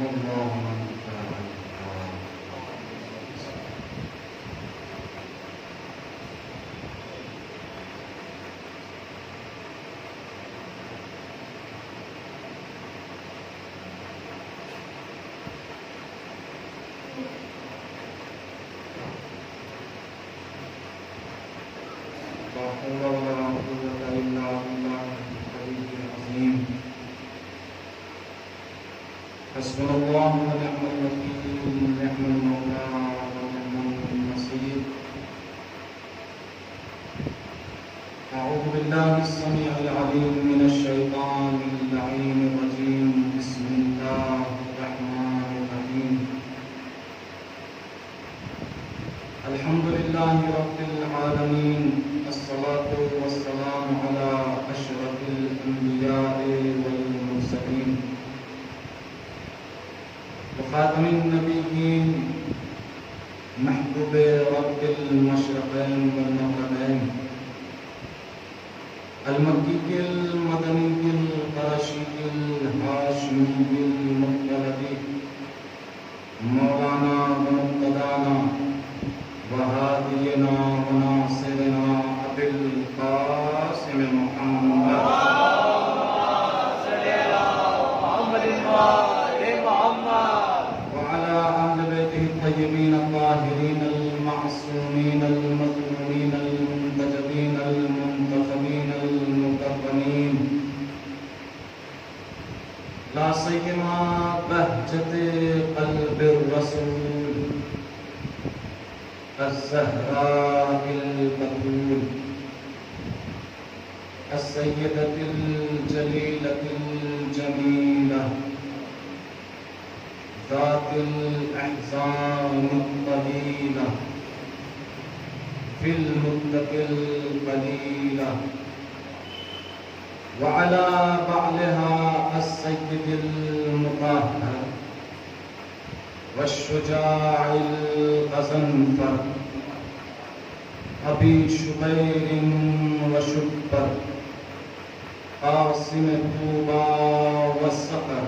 والله من كان لا حول ولا قوة إلا بالله العلي العظيم. حسبنا الله ونعم الوكيل، نعم المولى ونعم النصير. أعوذ بالله السميع العليم من الشيطان اللعين الرجيم. بسم الله الرحمن الرحيم. الحمد لله رب العالمين، الصلاة والسلام على أشرف الأنبياء والمرسلين وخاتم النبيين، محبوب رب المشرقين والمغربين، المكي المدني القرشي الهاشمي المطلبي، مولانا ومقتدانا وهادينا وناصرنا أبي القاسم محمد وعلى أهل بيته الطيبين الطاهرين المعصومين المظلومين المنتجبين المنتخبين المكرمين، لا سيما بهجة قلب الرسول الزهراء البتول، السيدة الجليلة الجميلة، ذات الأحزان الطويلة، في المدة القليلة، وعلى بعلها السيد المطهر والشجاع الغزنفر، أبي شبير وشبر، قاسم طوبى والصقر،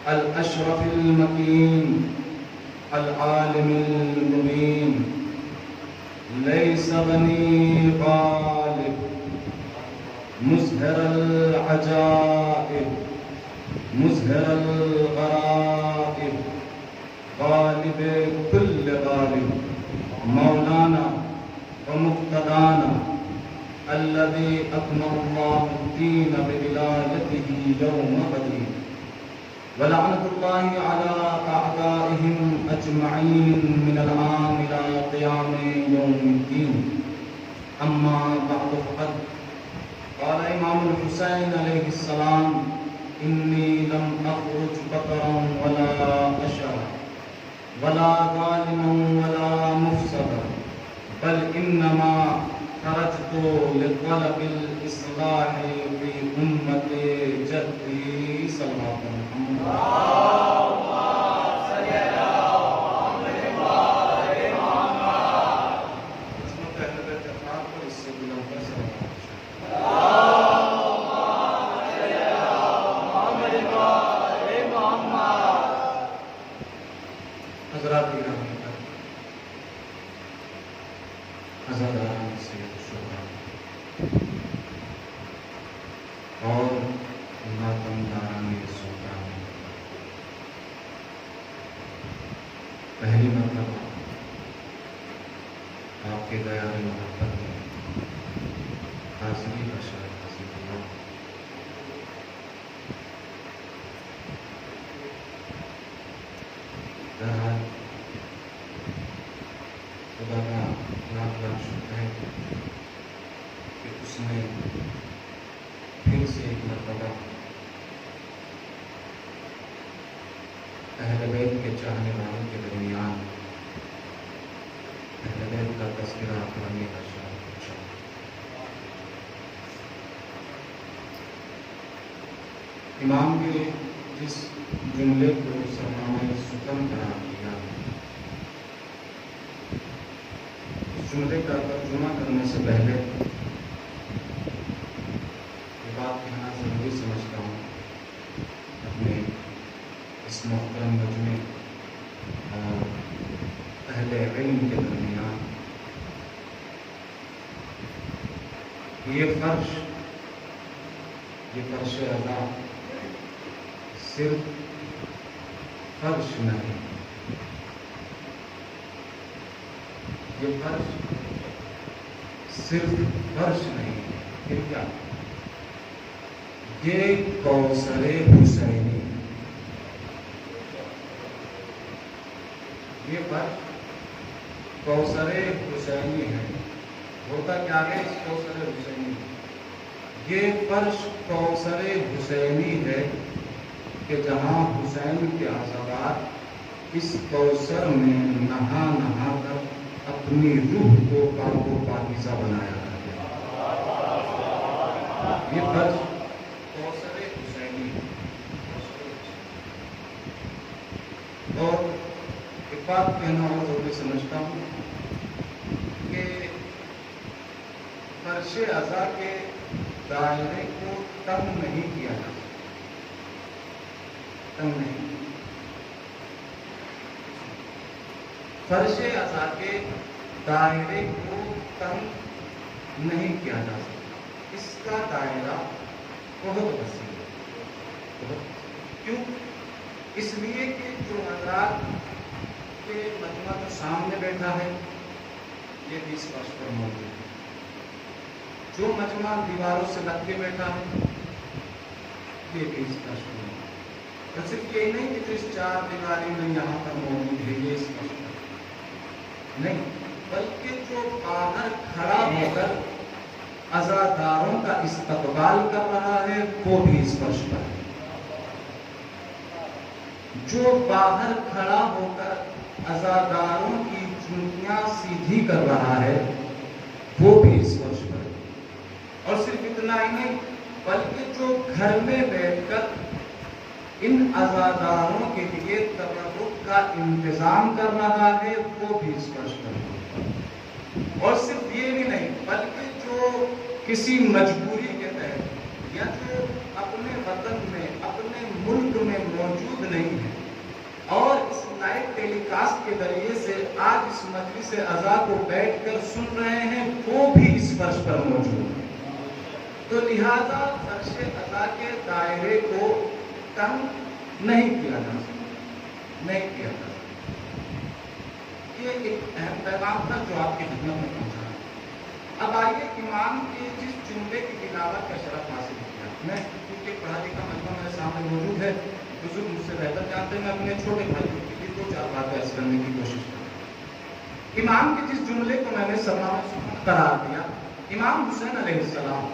الأشرف المكين، العالم المبين، ليس بني غالب، مزهر العجائب، مزهر الغرائب، غالب كل غالب، مولانا ومقتدانا الذي أكمل الله الدين بولايته يوم بدر، ولعنة الله على أعدائهم أجمعين من الآن إلى قيام يوم الدين. أما بعد فقد قال إمام الحسين عليه السلام: إني لم أخرج بطرا ولا أشرا ولا ظالما ولا مفسدا، بل إنما خرجت لطلب الإصلاح في أمة جدي صلى الله عليه وسلم. اللهم صل على محمد وآل محمد. عظمت اہل بیت اطہار پر اس سے بلند کر سلام. اللهم صل على محمد وآل محمد. حضرات گرامی، عزاداران سید الشہداء اور ماتمداران سلطان، پہلی مرتبہ آپ کے دیار محبت میں حاضری کا شرف حاصل ہوا. بہرحال خدا کا لاکھ لاکھ شکر ہے کہ اس نے پھر سے ایک مرتبہ اہل بیت کے چاہنے والوں کے درمیان اہل بیت کا تذکرہ کرنے کا شرف پوچھا. امام کے جس جملے کو سرنامہ ستم قرار دیا، اس جملے کا ترجمہ کرنے سے پہلے یہ بات کہنا ضروری سمجھتا ہوں. اپنے اس محترم مجمع اور اہل علم کے درمیان یہ فرش ادا صرف فرش نہیں، یہ فرش صرف فرش نہیں، پھر کیا؟ یہ کوثر حسینی، یہ فرش کوثر حسینی ہے۔ ہوتا کیا ہے اس کوثر حسینی؟ یہ فرش کوثر حسینی ہے کہ جہاں حسین کے عزوات اس کوثر میں نہا نہا کر اپنی روح کو پاک و پاکیزہ بنایا کرتے ہیں۔ یہ فرش کوثر حسینی ہے۔ اور ایک بات کہنا اور ضروری سمجھتا ہوں کہ فرش عزا کے دائرے کو تنگ نہیں کیا جا سکتا، تنگ نہیں۔ فرش عزا کے دائرے کو تنگ نہیں کیا جا سکتا، اس کا دائرہ بہت وسیع ہے۔ کیوں؟ اس لیے کہ جو حضرات کے مجمع جو سامنے بیٹھا ہے یہ بھی اس فرش پر موجود ہے، جو مجمع دیواروں سے لگ کے بیٹھا ہے یہ بھی اس فرش پر موجود ہے۔ اور صرف یہ نہیں کہ جو اس چار دیواری میں یہاں پر موجود ہے یہ اس فرش پر نہیں، بلکہ جو باہر کھڑا ہو کر عزاداروں کا استقبال کر رہا ہے وہ بھی اس فرش پر ہے، جو باہر کھڑا ہو کر عزاداروں کی چنکیاں سیدھی کر رہا ہے وہ بھی اس فرش پر ہے۔ اور صرف اتنا ہی نہیں بلکہ جو گھر میں بیٹھ کر ان عزاداروں کے لیے تبرک کا انتظام کر رہا ہے وہ بھی اس فرش پر ہے۔ اور صرف یہ بھی نہیں بلکہ جو کسی مجبوری کے تحت یا جو اپنے وطن میں اپنے ملک میں موجود نہیں ہے اور اس لائیو ٹیلی کاسٹ کے ذریعے سے آج اس مجلس عزا کو بیٹھ کر سن رہے ہیں وہ بھی اس فرش پر موجود ہے۔ تو لہذا فرش عزا کے دائرے کو تنگ نہیں کیا جا سکتا، نہیں کیا جا سکتا۔ یہ ایک اہم پیغام تھا جو آپ کی خدمت میں پہنچا۔ اب آئیے امام کے جس جملے کی تلاوت کا شرف حاصل کیا، میں کیونکہ پڑھا لکھا مجمع میرے سامنے موجود ہے، بزرگ مجھ سے بہتر جانتے ہیں، میں اپنے چھوٹے بھائی کے لیے دو چار باتیں عرض کرنے کی کوشش کروں۔ امام کے جس جملے کو میں نے سماع قرار دیا، امام حسین علیہ السلام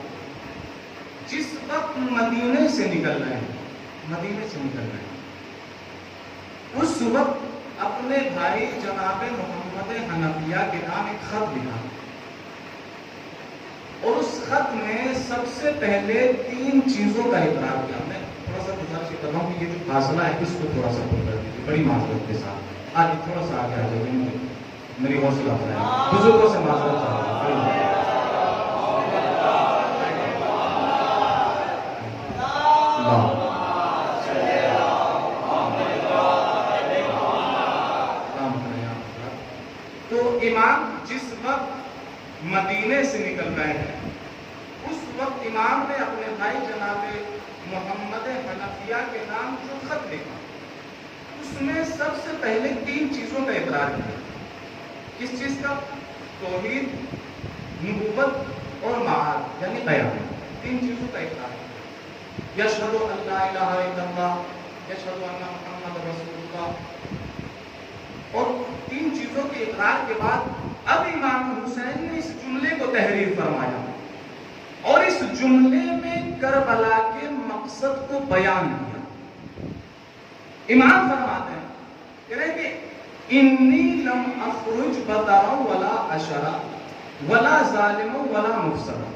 جس وقت مدینے سے نکل رہے ہیں، مدینے سے نکل رہے ہیں، اس وقت اپنے بھائی جناب محمد حنفیہ کے نام ایک خط لکھا اور اس خط میں سب سے پہلے 3 چیزوں کا اقرار کیا۔ میں تھوڑا سا گزارش کر رہا ہوں کہ یہ جو فاصلہ ہے اس کو تھوڑا سا پور کر دیجیے بڑی معذرت کے ساتھ۔ آج تھوڑا سا آگے آ جائیے، میری حوصلہ افزائی، بزرگوں سے معذرت چاہ رہا ہوں۔ تو امام جس وقت مدینے سے نکل رہے ہیں اس وقت امام نے اپنے بھائی جناب محمد حنفیہ کے نام جو خط لکھا اس میں سب سے پہلے 3 چیزوں کا اقرار کیا۔ کس چیز کا؟ توحید، نبوت اور معاد یعنی قیامت، 3 چیزوں کا اقرار کیا۔ یشہد ان لا الہ الا اللہ، یشہد ان محمد رسول اللہ۔ اور 3 چیزوں کے اقرار کے بعد اب امام حسین نے اس جملے کو تحریر فرمایا اور اس جملے میں کربلا کے مقصد کو بیان کیا۔ امام فرماتے ہیں کہہ رہے کہ انی لم اخرج بطرا ولا اشرا ولا ظالم ولا مفسدا۔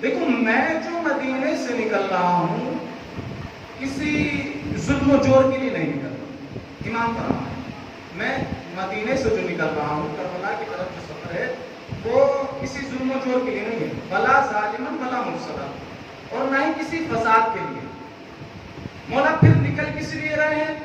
دیکھو میں جو مدینے سے نکل رہا ہوں کسی ظلم و جور کے لیے نہیں نکل رہا۔ امام فرماتے ہیں میں مدینے سے جو نکل رہا ہوں کربلا کی طرف جو سفر ہے وہ کسی ظلم و جور کے لیے نہیں ہے، ولا ظالم ولا مفسدا، اور نہ ہی کسی فساد کے لیے۔ مولا پھر نکل کس لیے رہے ہیں؟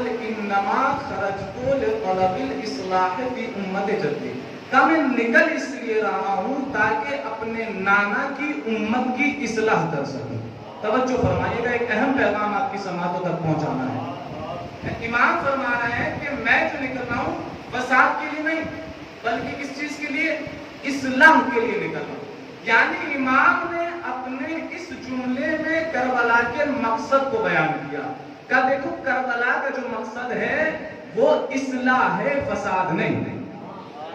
بل انما خرجت لطلب الاصلاح فی امت جدی، کہ میں نکل اس لیے رہا ہوں تاکہ اپنے نانا کی امت کی اصلاح کر سکوں۔ توجہ فرمائیے گا، ایک اہم پیغام آپ کی سماعتوں تک پہنچانا ہے۔ امام فرما رہے ہیں کہ میں جو نکل رہا ہوں فساد کے لیے نہیں، بلکہ کس چیز کے لیے؟ اصلاح کے لیے نکل رہا ہوں۔ یعنی امام نے اپنے اس جملے میں کربلا کے مقصد کو بیان کیا کہ دیکھو کربلا کا جو مقصد ہے وہ اصلاح ہے، فساد نہیں۔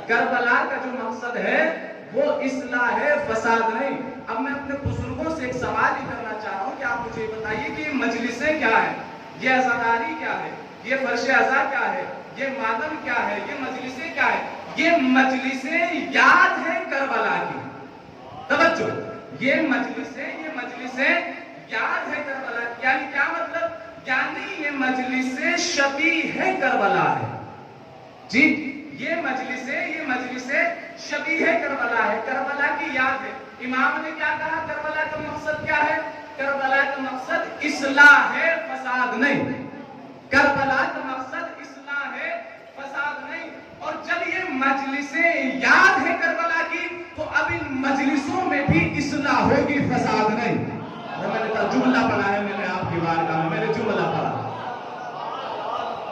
کربلا کا جو مقصد ہے وہ اصلاح ہے، فساد نہیں۔ اب میں اپنے بزرگوں سے ایک سوال ہی کرنا چاہ رہا ہوں کہ آپ مجھے بتائیے کہ یہ مجلسیں کیا ہے، یہ عزاداری کیا ہے، یہ فرش عزا کیا ہے، یہ ماتم کیا ہے، یہ مجلسیں کیا ہے؟ یہ مجلسیں یاد ہے کربلا کی۔ توجہ، یہ مجلسیں یاد ہے کربلا کی۔ یعنی کیا مطلب؟ یعنی یہ مجلسیں شبیہ ہے کربلا ہے۔ جی، یہ مجلسیں شبیہ کربلا ہے، کربلا کی یاد ہے۔ امام نے کیا کہا؟ کربلا کا مقصد کیا ہے؟ کربلا کا مقصد اصلاح ہے، فساد نہیں۔ کربلا کا مقصد اصلاح ہے، فساد نہیں۔ اور جب یہ مجلسیں یاد ہے کربلا کی تو اب ان مجلسوں میں بھی اصلاح ہوگی، فساد نہیں۔ اور میں نے کہا جملہ پڑھا ہے میں نے آپ کی بارگاہ میں، میں نے جملہ پڑھا،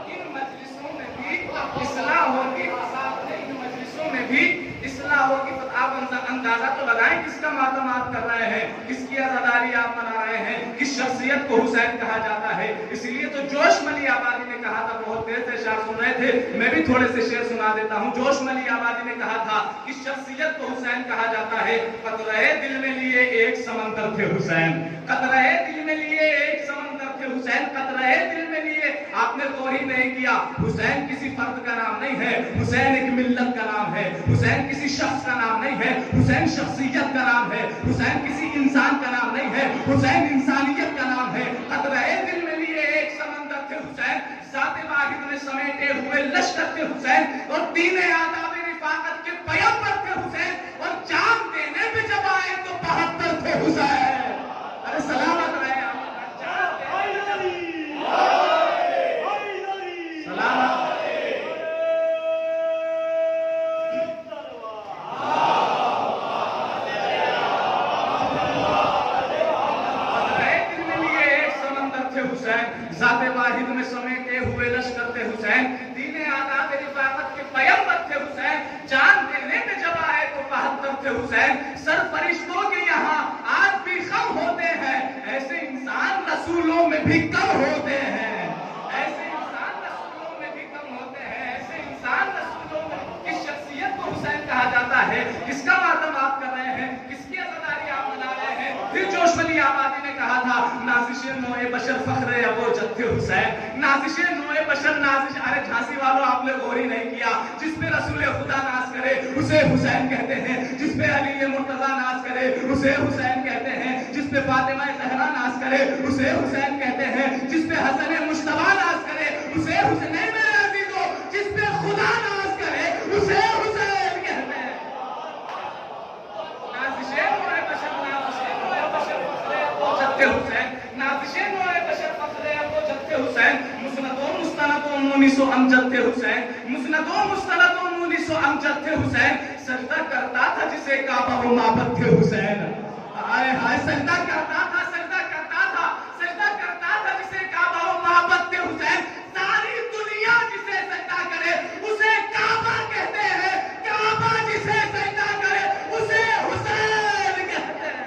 ان مجلسوں میں بھی اصلاح ہوگی، فساد نہیں۔ ان مجلسوں میں بھی اصلاح ہوگی۔ آپ اندازہ تو لگائیں کس کا ماتم آپ کر رہے ہیں، کس کی عزاداری آپ منا رہے ہیں، کس شخصیت کو حسین کہا جاتا ہے۔ اسی لیے تو جوش ملی آبادی نے کہا تھا، بہت دیر سے شعر سن رہے تھے، میں بھی تھوڑے سے شعر سنا دیتا ہوں۔ جوش ملی آبادی نے کہا تھا کہ شخصیت کو حسین کہا جاتا ہے، قطرہ دل میں لیے ایک سمندر تھے حسین، قطرہ دل میں لیے ایک سمندر تھے حسین، قطرہ دل میں لیے۔ آپ نے غور ہی نہیں کیا، حسین کسی فرد کا نام نہیں ہے، حسین ایک ملت کا نام ہے، حسین کسی شخص کا نام نہیں ہے، حسین شخصیت کا نام ہے، حسین کسی انسان کا نام نہیں ہے، حسین انسانیت کا نام ہے۔ قطرہ دل میں لیے ایک سمندر تھے حسین، ذات واحد میں سمیٹے ہوئے لشکر تھے حسین، اور دین آداب رفاقت کے پیغمبر تھے حسین، اور جان دینے پہ جب آئے تو 72 تھے حسین۔ ارے سلامت رہے آپ، سلامت۔ ذات واحد میں سمیٹے ہوئے لشکر تھے حسین، دین آداب رفاقت کے پیغمبر تھے حسین، جان دینے پہ جب آئے تو 72 تھے حسین۔ سر فرشتوں کے یہاں آج بھی خم ہوتے ہیں، ایسے انسان رسولوں میں بھی کم ہوتے ہیں، ایسے انسان رسولوں میں بھی کم ہوتے ہیں، ایسے انسان رسولوں میں۔ کس شخصیت کو حسین کہا جاتا ہے، کس کا ماتم آپ کر رہے ہیں، کس کی عزاداری آپ منا رہے ہیں؟ پھر جوش ملی آبادی نے کہا تھا نازش نوع بشر فخر ابو جد حسین، نازش نوع بشر، نازش۔ ارے جھانسی والوں آپ نے غور ہی نہیں کیا، جس پہ رسول خدا ناز کرے اسے حسین کہتے ہیں، جس پہ علی مرتضی ناز کرے اسے حسین کہتے ہیں، جس پہ فاطمہ زہرا ناز کرے اسے حسین کہتے ہیں، جس پہ حسن مجتبی ناز کرے اسے حسین۔ نہیں میرے عزیزو، جس پہ خدا ناز کرے اسے حسین کہتے ہیں۔ نازش نوع بشر، نازش نوع بشر فخر ابو جد حسین، نازش نوع بشر فخر ابو جد حسین، مسند و مستند و مونس و امجد تھے حسین، مسند و مستند و مونس و امجد تھے حسین۔ سجدہ کرتا تھا جسے کعبہ و معبد تھے حسین، ہائے ہائے سجدہ کرتا تھا، سجدہ کرتا تھا، سجدہ کرتا تھا جسے کعبہ و معبد تھے حسین۔ ساری دنیا جسے سجدہ کرے اسے کعبہ کہتے ہیں، کعبہ جسے سجدہ کرے اسے حسین کہتے ہیں۔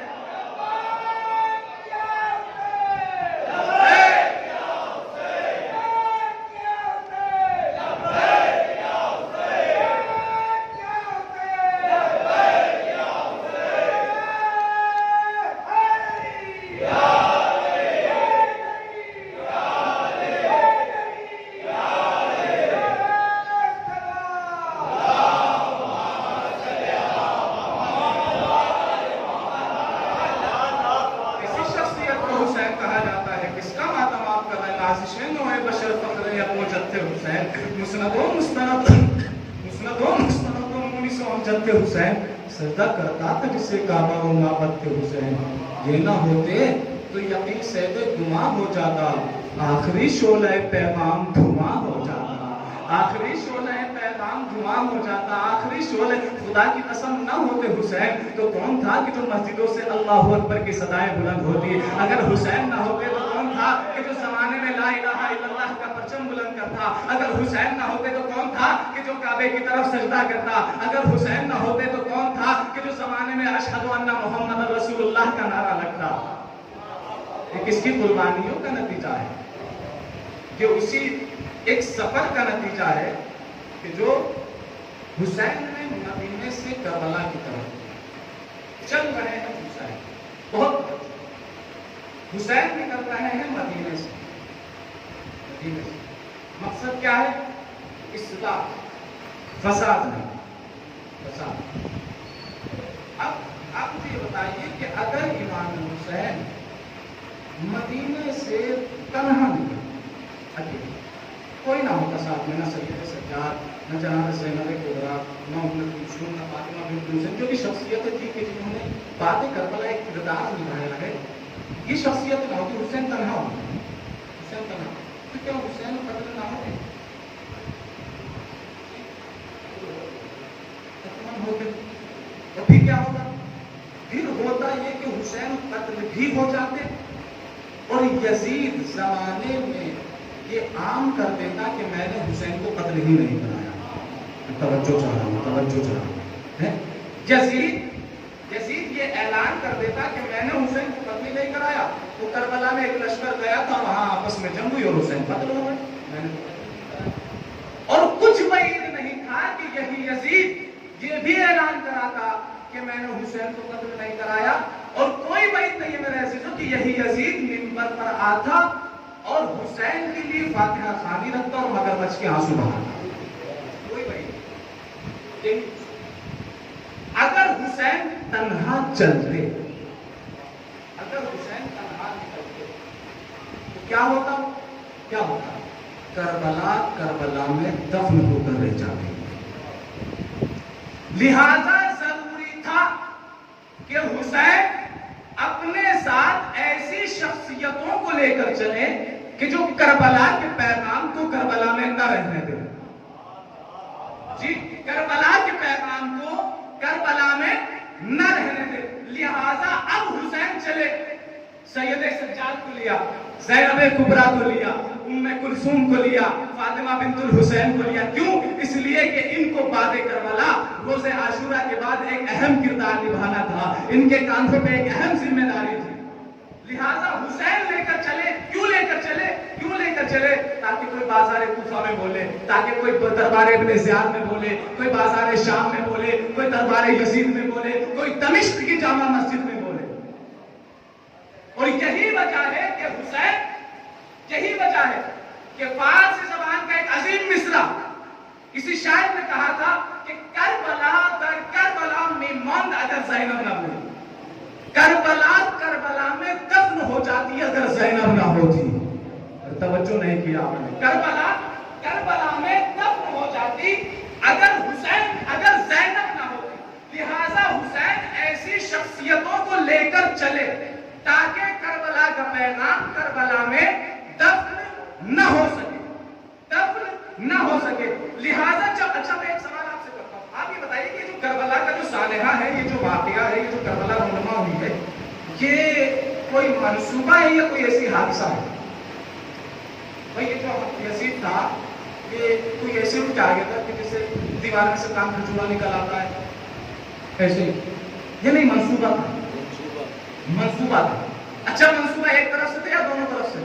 حسین سجدہ کرتا تھا جسے کعبہ و معبد تھے حسین۔ یہ نہ ہوتے تو یقین سید گماں ہو جاتا، آخری شعلہ پیغام دھواں ہو جاتا، آخری شعلہ پیغام دھواں ہو جاتا، آخری شعلہ خدا کی قسم نہ ہوتے حسین تو کون تھا کہ جو مسجدوں سے اللہ اکبر کی صدائیں بلند ہوتی؟ اگر حسین نہ ہوتے تو کون تھا کہ جو زمانے میں لا الہ الا اللہ کا پرچم بلند کرتا؟ اگر حسین نہ ہوتے تو کون تھا کہ جو کعبے کی طرف سجدہ کرتا؟ اگر حسین نہ ہوتے تو کون تھا کہ جو زمانے میں اشہد ان محمد رسول اللہ کا نعرہ لگتا؟ یہ کس کی قربانیوں کا نتیجہ ہے؟ کہ اسی ایک سفر کا نتیجہ ہے کہ جو حسین نے مدینے سے کربلا کی طرف چل رہے ہیں، حسین بہت حسین نکل رہے ہیں مدینے سے، مقصد کیا ہے؟ اصلاح، فساد نہیں، فساد۔ اب آپ مجھے بتائیے کہ اگر امام حسین مدینے سے تنہا نکل، کوئی نہ ہوتا ساتھ میں، نہ سید سجاد، نہ جناب زینب کبریٰ، نہ ام کلثوم، نہ فاطمہ بنت حسین، جو بھی شخصیتیں تھی کہ جنہوں نے بات کربلا ایک کردار نبھایا ہے، یہ شخصیت نہ ہوتی، حسین تنہا ہوتا، حسین تنہا، تو کیا حسین قتل نہ ہوتے؟ اور پھر کیا ہوتا؟ پھر ہوتا یہ کہ حسین قتل بھی ہو جاتے اور یزید زمانے میں یہ عام کر دیتا کہ میں نے حسین کو قتل ہی نہیں کرایا۔ توجہ چاہ رہا ہوں، توجہ چاہ رہا ہوں۔ یزید یہ اعلان کر دیتا کہ میں نے حسین کو قتل نہیں کرایا۔ وہ کربلا میں ایک لشکر گیا تھا، وہاں آپس میں جنگ ہوئی اور حسین قتل ہو گئے، اور کچھ بعید نہیں تھا کہ یہی یزید یہ بھی اعلان کراتا کہ میں نے حسین کو قتل نہیں کرایا، اور کوئی بعید نہیں ہے میرے عزیزوں کہ یہی یزید منبر پر آتا اور حسین کے لیے فاتحہ خوانی رکھتا اور مگرمچھ کے آنسو بہاتا۔ کوئی بعید۔ اگر حسین تنہا چلتے، اگر حسین تنہا نکلتے تو کیا ہوتا؟ کیا ہوتا؟ کربلا میں دفن ہو کر رہ جاتے۔ لہذا ضروری تھا کہ حسین اپنے ساتھ ایسی شخصیتوں کو لے کر چلے کہ جو کربلا کے پیغام کو کربلا میں نہ رہنے دے۔ جی، کربلا کے پیغام کو کربلا میں نہ رہنے دے۔ لہذا اب حسین چلے، سید سجاد کو لیا، زینب کبریٰ کو لیا، ام کلثوم کو لیا، فاطمہ بنت الحسین کو لیا۔ کیوں؟ اس لیے کہ ان کو بعد کربلا روز عاشورہ کے بعد ایک اہم کردار نبھانا تھا، ان کے کاندھوں پہ ایک اہم ذمہ داری تھی۔ لہذا حسین لے کر چلے۔ کیوں لے کر چلے؟ کیوں لے کر چلے؟ تاکہ کوئی بازار کوفہ میں بولے، تاکہ کوئی دربار ابن زیاد میں بولے، کوئی بازار شام میں بولے، کوئی دربار یزید میں بولے، کوئی دمشق کی جامع مسجد میں بولے۔ اور یہی وجہ ہے کہ حسین، یہی وجہ ہے کہ فارسی زبان کا ایک عظیم مصرع کسی شاعر نے کہا تھا کہ کربلا در کربلا میں ماند اگر زینب نہ ہوئی۔ کربلا میں دفن ہو جاتی اگر زینب نہ ہوتی۔ توجہ نہیں کیا آپ نے؟ کربلا میں دفن ہو جاتی اگر زینب نہ ہوتی۔ لہذا حسین ایسی شخصیتوں کو لے کر چلے تاکہ کربلا کا پیغام کربلا میں دفن نہ ہو سکے، دفن نہ ہو سکے۔ لہذا اچھا میں ایک سوال آپ سے کرتا ہوں، آپ یہ بتائیے کہ جو کربلا کا جو سانحہ ہے، یہ جو واقعہ ہے، یہ جو کربلا رونما ہوئی ہے، یہ کوئی منصوبہ ہے یا کوئی ایسی حادثہ ہے؟ بھائی یہ جو یزید تھا، یہ کوئی ایسے اٹھ آ گیا تھا کہ جیسے دیوار میں سے کام کھجورا نکل آتا ہے، ایسے ہی؟ یہ نہیں، منصوبہ تھا، منصوبہ تھا۔ اچھا منصوبہ ایک طرف سے تھا یا دونوں طرف سے؟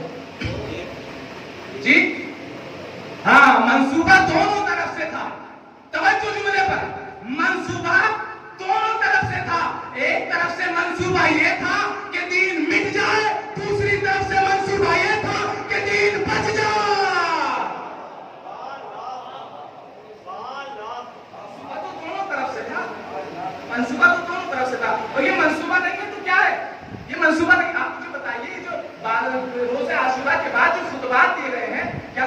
جی ہاں، منصوبہ دونوں طرف سے تھا۔ توجہ جملے پر، منصوبہ دونوں طرف سے تھا۔ ایک طرف سے منصوبہ یہ تھا کہ دین مٹ جائے، دوسری طرف سے منصوبہ یہ تھا کہ دین بچ جائے۔ منصوبہ تو دونوں طرف سے تھا، منصوبہ تو دونوں طرف سے تھا۔ اور یہ منصوبہ نہیں ہے تو کیا ہے؟ یہ منصوبہ نہیں، آپ مجھے بتائیے جو روز عاشورہ کے بعد جو خطبات دیے گئے ہیں، کیا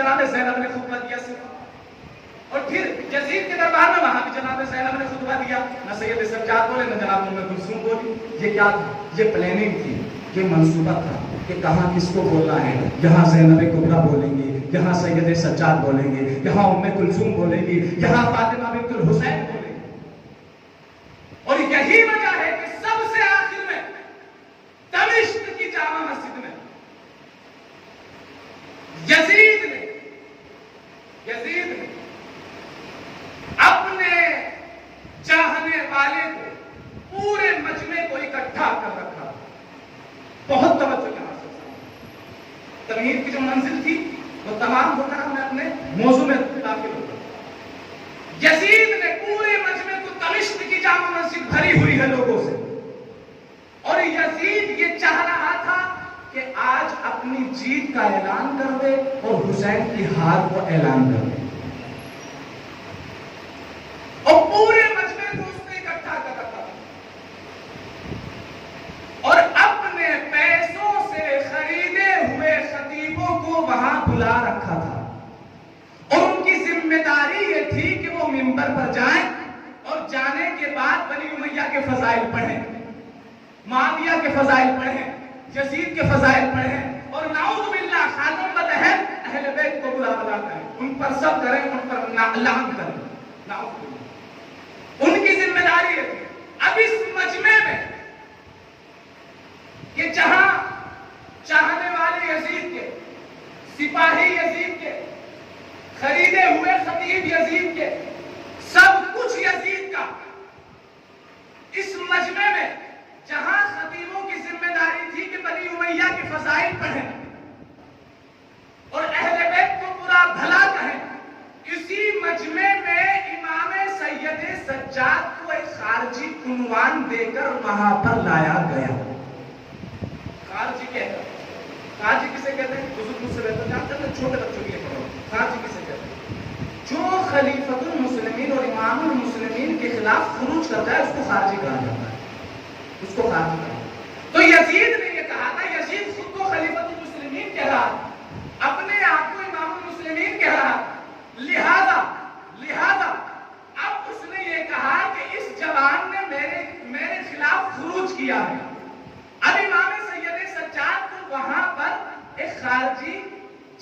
جناب زینب نے خطبہ دیا صرف. اور پھر یزید کے دربار میں وہاں بھی جناب زینب نے خطبہ دیا. نہ سید سجاد بولے نہ جناب ام کلثوم بولی. یہ کیا تھا؟ یہ پلاننگ تھی، یہ منصوبہ تھا کہ کہاں کس کو بولنا ہے. یہاں زینب کبریٰ بولیں گے، یہاں سید سجاد بولیں گے، یہاں ام کلثوم بولیں گی، یہاں فاطمہ بنت الحسین بولیں گے. اور یہی وجہ ہے کہ سب سے آخر میں دمشق کی جامع مسجد میں یزید نے اپنے چاہنے والے کو پورے مجمع کو اکٹھا کر رکھا. بہت توجہ کے حاصل تمہید کی جو منزل تھی وہ تمام ہو کر ہمیں اپنے موضوع میں داخل ہو گئے. یزید نے پورے مجمع کو دمشق کی جامع مسجد بھری ہوئی ہے لوگوں سے، اور یزید یہ چاہ رہا تھا کہ آج اپنی جیت کا اعلان کر دے اور حسین کی ہار کو اعلان کر دے. اور پورے مجمع کو اس نے اکٹھا کر رکھا اور اپنے پیسوں سے خریدے ہوئے خطیبوں کو وہاں بلا رکھا تھا. اور ان کی ذمہ داری یہ تھی کہ وہ منبر پر جائیں اور جانے کے بعد بنی امیہ کے فضائل پڑھیں، معاویہ کے فضائل پڑھیں، یزید کے فضائل پڑھیں، اور نعوذ باللہ خاتم بدہن اہل بیت کو برا بلا کریں، ان پر سب کریں، ان پر لعن کریں. نعوذ باللہ ان کی ذمہ داری ہے. اب اس مجمع میں کہ جہاں چاہنے والے یزید کے، سپاہی یزید کے، خریدے ہوئے خطیب یزید کے، سب کچھ یزید کا، اس مجمع میں جہاں خطیبوں کی ذمہ داری تھی کہ بنی امیہ کے فضائل پڑھیں اور اہل بیت کو برا بھلا کہیں، اسی مجمع میں امام سید سجاد کو ایک خارجی عنوان دے کر وہاں پر لایا گیا. خارجی کہتا ہے، خارجی کسے کہتے ہیں؟ بزرگ مجھ سے بہتر جانتے ہیں، چھوٹے بچوں کے لیے پڑھو. خارجی کسے کہتے ہیں؟ جو خلیفۃ المسلمین اور امام المسلمین کے خلاف خروج کرتا ہے اس کو خارجی کہا جاتا ہے. اس کو خارجی کہا. تو یزید نے یہ کہا تھا، یزید خود کو خلیفۃ المسلمین کہہ رہا، اپنے آپ کو امام المسلمین کہہ رہا. لہذا اب اس نے یہ کہا کہ اس جوان نے میرے خلاف خروج کیا ہے. اب امام سید سجاد کو وہاں پر ایک خارجی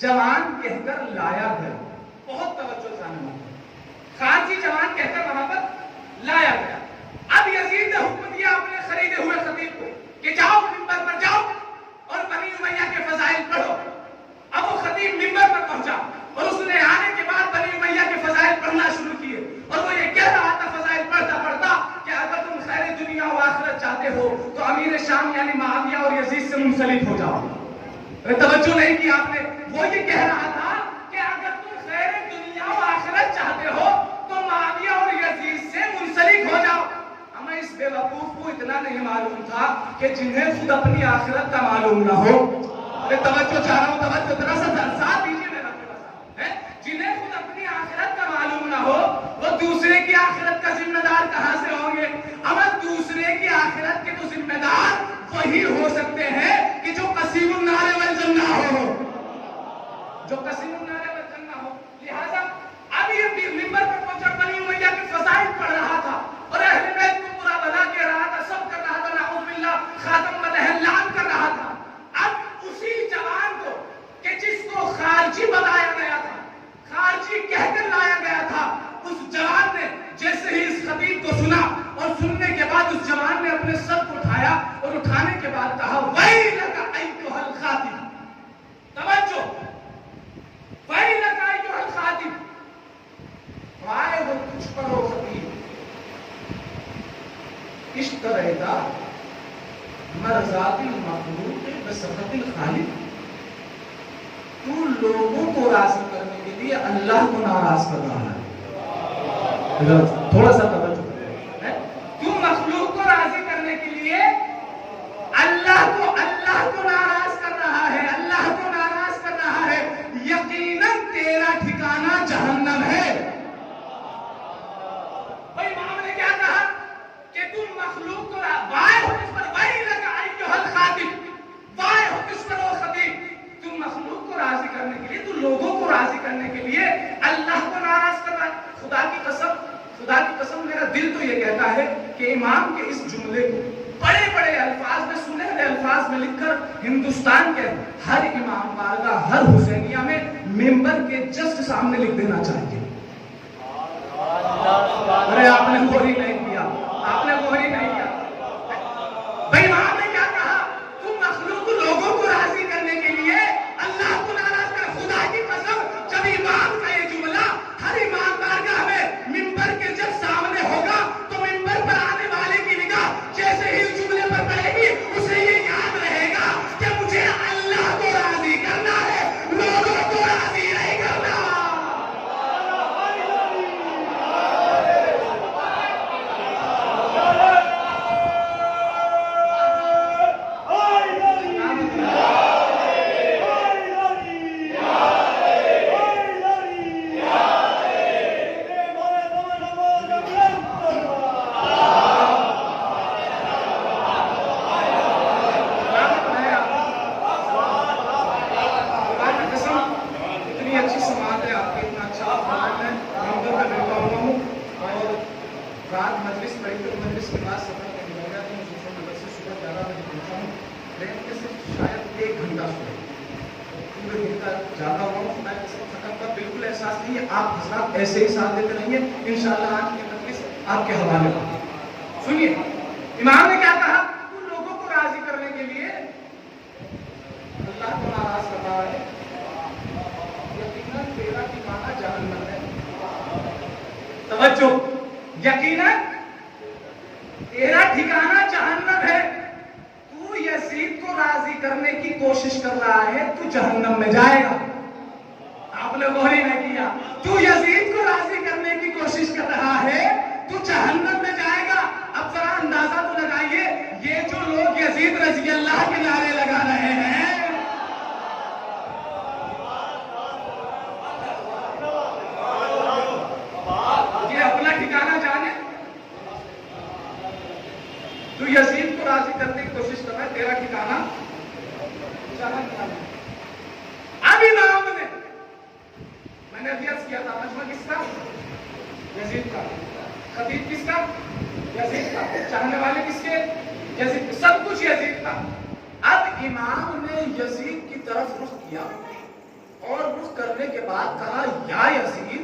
جوان کہہ کر لایا گیا. بہت توجہ جاننا، خارجی جوان کہہ کر وہاں پر لایا گیا. اب یزید نے حکم دیا اپنے خریدے ہوئے خطیب کو کہ جاؤ منبر پر جاؤ اور بنی امیہ کے فضائل پڑھو. اب وہ خطیب منبر پر پہنچا اور اس نے آنے کے بعد بنی امیہ کے فضائل پڑھنا شروع کیے، اور وہ یہ کہہ رہا تھا فضائل پڑھتا پڑھتا کہ اگر تم خیر دنیا و آخرت چاہتے ہو تو امیر شام یعنی معاویہ اور یزید سے منسلک ہو جاؤ. توجہ نہیں کی آپ نے. وہ یہ کہہ رہا تھا کہ اگر تم خیر دنیا و آخرت چاہتے ہو تو معاویہ اور یزید سے منسلک ہو جاؤ. ہمیں اس بے وقوف کو اتنا نہیں معلوم تھا کہ جنہیں خود اپنی آخرت کا معلوم نہ ہو. توجہ چاہ رہا ہوں، توجہ ذرا سا ساتھ دیجیے میرا تھوڑا سا. جنہیں خود اپنی آخرت کا معلوم نہ ہو وہ دوسرے کی آخرت کا ذمہ دار کہاں سے ہوں گے؟ اگر دوسرے کی آخرت کے تو ذمہ دار وہی ہو سکتے ہیں کہ جو قسیم النار والجنہ ہو، جو قسیم النار والجنہ ہو. لہذا اب یہ منبر پر پہنچا، بنی امیہ کے فضائل پڑھ رہا تھا اور اہل بیت کو برا بھلا کہہ رہا تھا، سب کر رہا تھا، نعوذ باللہ خاتم بدہن لعن کر رہا تھا. اب اسی جوان کو کہ جس کو خارجی بتایا گیا تھا، خارجی کہہ کر لایا گیا تھا، اس جوان نے جیسے ہی اس خطیب کو سنا اور سننے کے بعد اس جوان نے اپنے سر کو اٹھایا اور اٹھانے کے بعد کہا ویلک ایھا الخاطب. توجہ، ویلک ایھا الخاطب، وائے ہو تجھ پر او خطیب، اشتریتا مرضات المخلوق بسخط الخالق. تو لوگوں کو راضی کرنے کے لیے اللہ کو ناراض کر رہا ہے. تھوڑا سا توجہ ہے. تو مخلوق کو راضی کرنے کے لیے اللہ کو ناراض کر رہا ہے، اللہ کو ناراض کر رہا ہے. یقیناً تیرا ٹھکانہ جہنم ہے. بھائی امام نے کیا کہا کہ تم مخلوق کو وائے ہو اس پر، وہی لگا ایھا الخاطب، وائے ہو اس پر او خطیب. تم مخلوق کو راضی کرنے کے لیے، تو لوگوں کو راضی کرنے کے لیے اللہ کو ناراض کر رہا ہے. خدا کی قسم میرا دل تو یہ کہتا ہے کہ امام کے اس جملے کو بڑے بڑے الفاظ میں, سنہرے الفاظ میں لکھ کر ہندوستان کے ہر امام بارگاہ, ہر حسینیہ میں ممبر کے جسٹ سامنے لکھ دینا چاہیے. ارے آپ نے غوری نہیں کیا, آپ نے غوری نہیں کیا. بھائی امام نے کیا کہا, تم مخلوق لوگوں کو راضی کرنے کے لیے اللہ کو ناراض کر. خدا کی قسم جب امام کا یہ جملہ ہر امام بارگاہ میں ممبر کے جب سامنے ہوگا تو ممبر پر آنے والے کی نگاہ جیسے ہی اس جملے پر پڑے گی اسے یہ یاد رہے گا کہ مجھے اللہ کو راضی کرنا ہے, لوگوں کو راضی نہیں کرنا. آپ حضرات ایسے ہی ساتھ دیتے رہیے, انشاءاللہ آج کی مجلس آپ کے حوالے ہوگی. سنیے امام نے کیا کہا, تو لوگوں کو راضی کرنے کے لیے اللہ کو ناراض کر رہا ہے, یقیناً تیرا ٹھکانہ جہنم ہے. توجہ, یقیناً تیرا ٹھکانہ جہنم ہے. تو یزید کو راضی کرنے کی کوشش کر رہا ہے, تو جہنم میں جائے گا. آپ نے غوری نہیں کیا, تو یزید کو راضی کرنے کی کوشش کر رہا ہے, تو جہنم میں جائے گا. اب ذرا اندازہ تو لگائیے, یہ جو لوگ یزید رضی اللہ کے نعرے لگا رہے ہیں, یہ اپنا ٹھکانہ جانے. تو یزید کو راضی کرنے کی کوشش کر رہا ہے, تیرا ٹھکانہ جہنم. اب امام نے, میں نے ابھی عرض کیا تھا, مجمع کس کا؟ یزید کا. خطیب کس کا؟ یزید کا. چاہنے والے کس کے؟ یزید. سب کچھ یزید کا. اب امام نے یزید کی طرف رخ کیا اور رخ کرنے کے بعد کہا, یا یزید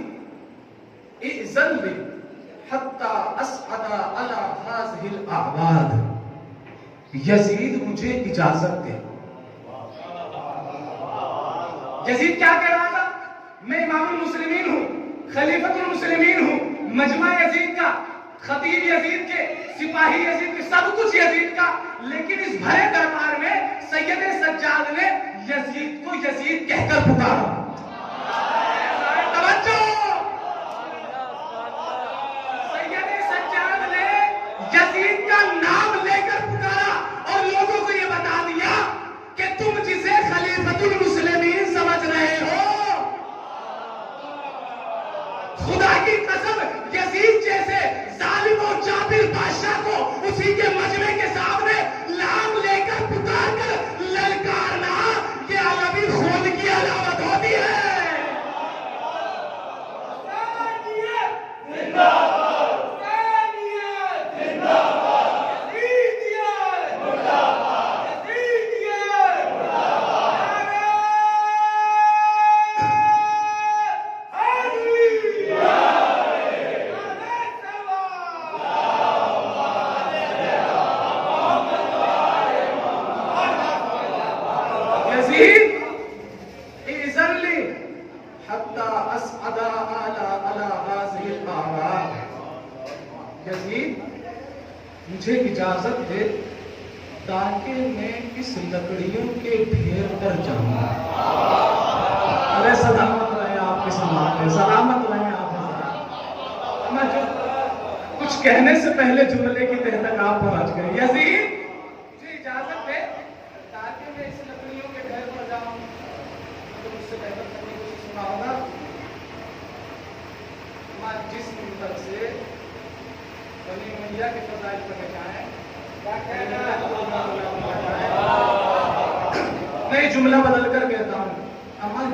اذن لی حتی اسعد علی هذه الاعواد. یزید مجھے اجازت دے. یزید کیا کہہ رہا تھا, میں امام المسلمین ہوں, خلیفۃ المسلمین ہوں, مجمع یزید کا, خطیب یزید کے, سپاہی یزید کے, سب کچھ یزید کا. لیکن اس بھرے دربار میں سید سجاد نے یزید کو یزید کہہ کر پکارا. توجہ, سید سجاد نے یزید کا نام لے کر پکارا اور لوگوں کو یہ بتا دیا کہ تم جسے خلیفۃ المسلمین سمجھ رہے ہو, خدا کی قسم یزید جیسے ظالم و جابر بادشاہ کو اسی کے مجمع کے سامنے نام لے کر پکار کر للکارنا, یہ عالمی خون کی علامت ہوتی ہے. مجھے اجازت دے تاکہ میں اس لکڑیوں کے ڈھیر پر جاؤں. ارے سلامت رہے آپ کے سماعت, سلامت رہے آپ. میں جو کچھ کہنے سے پہلے جملے کی تہ تک آپ پہنچ گئے. یزید مجھے اجازت دے تاکہ میں اس لکڑیوں کے ڈھیر پر جاؤں. تو مجھ سے بہتر کرنے کو سنا ہوگا, جس منتر سے بنی امیہ کے فضائل پر بچائیں. میں جملہ بدل کر کہتا ہوں, اما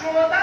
14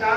4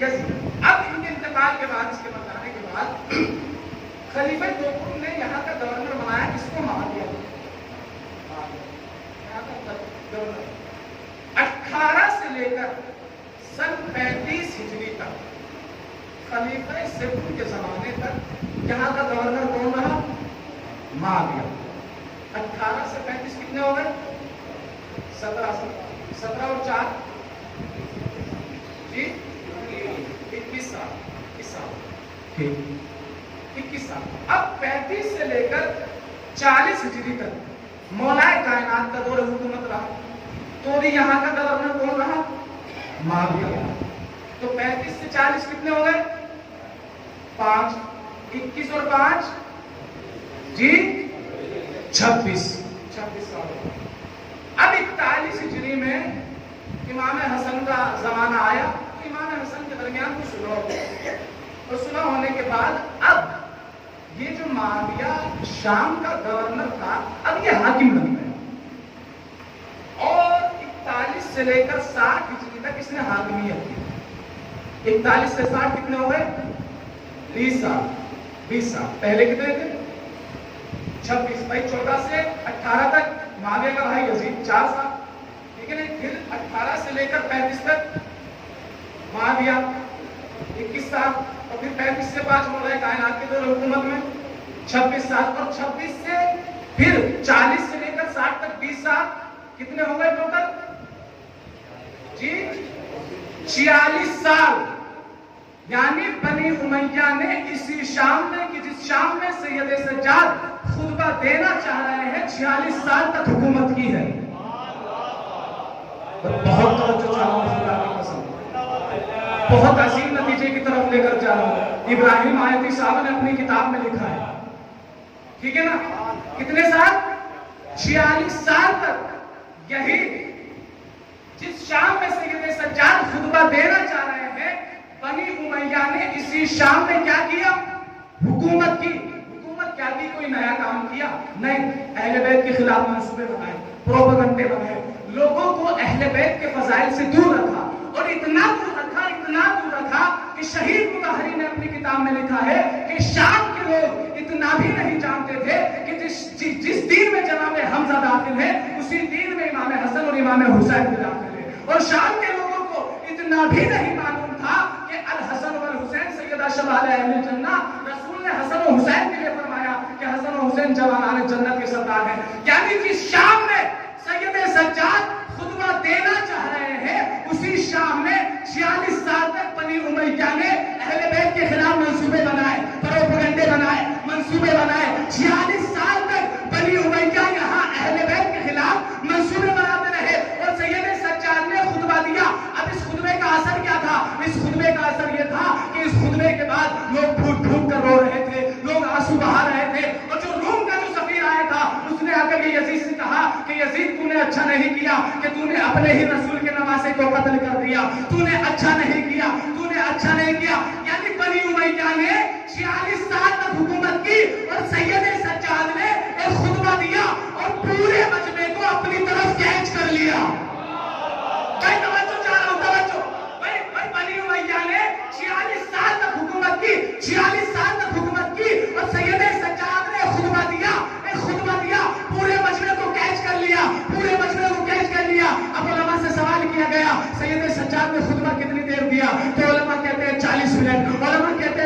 یزید. اب ان کے انتقال کے بعد, اس کے بتانے کے بعد, خلیفہ دوم نے یہاں کا گورنر بنایا کس کو؟ معاویہ. یہاں کا گورنر 18 سے لے کر سن 35 ہجری تک, خلیفہ سیکولر کے زمانے تک یہاں کا گورنر کون رہا؟ معاویہ. 18 سے 35 کتنے ہو گئے؟ 17 اور 4 جی 21 سال. 21 سال. اب 35 سے لے کر 40 ہجری تک مولائے کائنات کا دور حکومت رہا, تو بھی یہاں کا گورنر کون رہا؟ معاویہ. تو 35 سے 40 کتنے ہو گئے؟ 5. 21 اور 5 جی 26 سال. اب 41 ہجری میں امام حسن کا زمانہ آیا. تو امام حسن کے درمیان کچھ صلح ہو گئی, اور صلح ہونے کے بعد اب یہ جو معاویہ شام کا گورنر تھا, اب یہ حاکم بن گیا. اور 41 سے لے کر 60 ہجری تک اس نے حاکمیت کی. 41 سے 60 کتنے ہو گئے؟ 20 سال. 20 سال. پہلے کتنے تھے؟ 26. بھائی 14 سے 18 تک معاویہ کا بھائی یزید 4 سال. ٹھیک ہے نا. پھر 18 سے لے کر 35 تک معاویہ 21 سال. اور پھر 35 سے 5 مولائے کائنات کے دور حکومت میں 26 سال. اور 26 سے پھر 40 سے لے کر 60 تک 20 سال. کتنے ہو گئے ٹوٹل جی 46 سال. یعنی بنی امیہ نے اسی شام میں, کہ جس شام میں سید سجاد خطبہ دینا چاہ رہے ہیں, 46 سال تک حکومت کی ہے. بہت توجہ چاہ رہا ہوں, خدا کی قسم بہت عظیم نتیجے کی طرف لے کر جا رہا ہوں. ابراہیم آیتی صاحب نے اپنی کتاب میں لکھا ہے, ٹھیک ہے نا. کتنے سال؟ 46 سال تک. یہی جس شام میں سید سجاد خطبہ دینا چاہ رہے ہیں, بنی امیہ نے اسی شام میں کیا کیا؟ حکومت کی. حکومت کیا کی؟ کوئی نیا کام کیا نہیں. اہل بیت کے خلاف منصوبے بنائے, پروپیگنڈے بنائے, لوگوں کو اہل بیت کے فضائل سے دور رکھا, اور اتنا دور رکھا کہ شہید مطہری نے اپنی کتاب میں لکھا ہے کہ شام کے لوگ اتنا بھی نہیں جانتے تھے کہ جس دین میں جناب حمزہ داخل ہے, اسی دین میں امام حسن اور امام حسین بھی داخل ہے. اور شام کے لوگوں کو اتنا بھی نہیں معلوم تھا کہ الحسن والحسین سیدہ شباب اہل الجنہ. رسول نے حسن و حسین کے لیے فرمایا کہ حسن و حسین جوانان جنت کے سردار ہیں. یعنی جس شام میں سید سجاد خطبہ دینا چاہ رہے ہیں, اسی شام میں 46 سال تک بنی امیہ نے اہل بیت کے خلاف منصوبے بنائے, پروپیگنڈے بنائے, منصوبے بنائے. 46 سال تک بنی امیہ یہاں اہل بیت کے خلاف منصوبے بناتے رہے, اور سید سجاد نے خطبہ دیا. اب اس خطبے کا اثر کیا تھا؟ اس خطبے کا اثر یہ تھا کہ اس خطبے کے بعد لوگ پھوٹ پھوٹ کر رو رہے تھے, لوگ آنسو بہا رہے تھے. اور جو روم کا جو سفیر آیا تھا, اس نے آ کر یہ یزید سے کہا کہ یزید تو نے اچھا نہیں کیا کہ تو نے اپنے ہی رسول کے نواسے کو قتل کر دیا. تو نے اچھا نہیں کیا, تو نے اچھا نہیں کیا. یعنی بنی امیہ نے 46 سال تک حکومت کی, اور سید سجاد نے ایک خطبہ دیا اور پورے مجمع کو اپنی طرف کھینچ کر لیا. بنی امیہ نے 46 سال تک حکومت کی, 46 سال تک حکومت کی, اور سید سجاد نے خطبہ دیا, ایک خطبہ دیا, پورے مجمع کو کیچ کر لیا, پورے مجمع کو کیچ کر لیا. اب علماء سے سوال کیا گیا, سید سجاد نے خطبہ کتنی دیر دیا؟ تو علماء کہتے ہیں 40 منٹ, علماء کہتے ہیں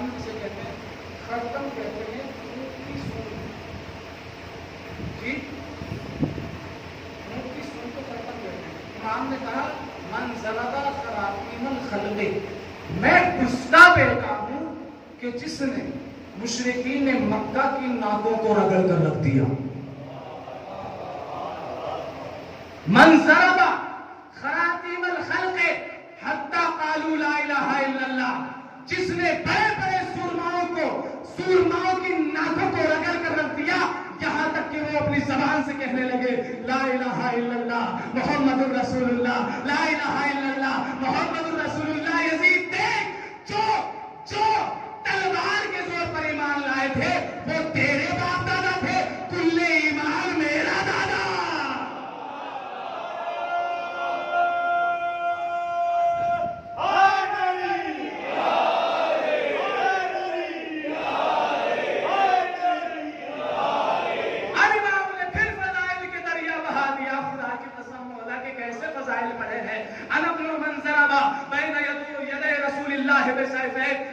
خرطم کسے کہتے ہیں؟ خرطم کہتے ہیں اونٹ کی سونڈ. جی اونٹ کی سونڈ کو خرطم کہتے ہیں. امام نے کہا من زلدا خراطیم الخلق، میں اس کا بیٹا ہوں کہ جس نے مشرکین مکہ کی ناکوں کو رگڑ کر رکھ دیا. من ضرب خراطیم الخلق حتی قالوا لا الہ الا اللہ، جس نے بڑے بڑے سورماؤں کی ناکوں کو رگڑ کر رکھ دیا، یہاں تک کہ وہ اپنی زبان سے کہنے لگے لا الہ الا اللہ محمد الرسول اللہ، لا الہ الا اللہ محمد الرسول اللہ. یزید دیکھ، جو تلوار کے زور پر ایمان لائے تھے وہ تیرے باپ دادا تھے، کل ایمان میرا دادا.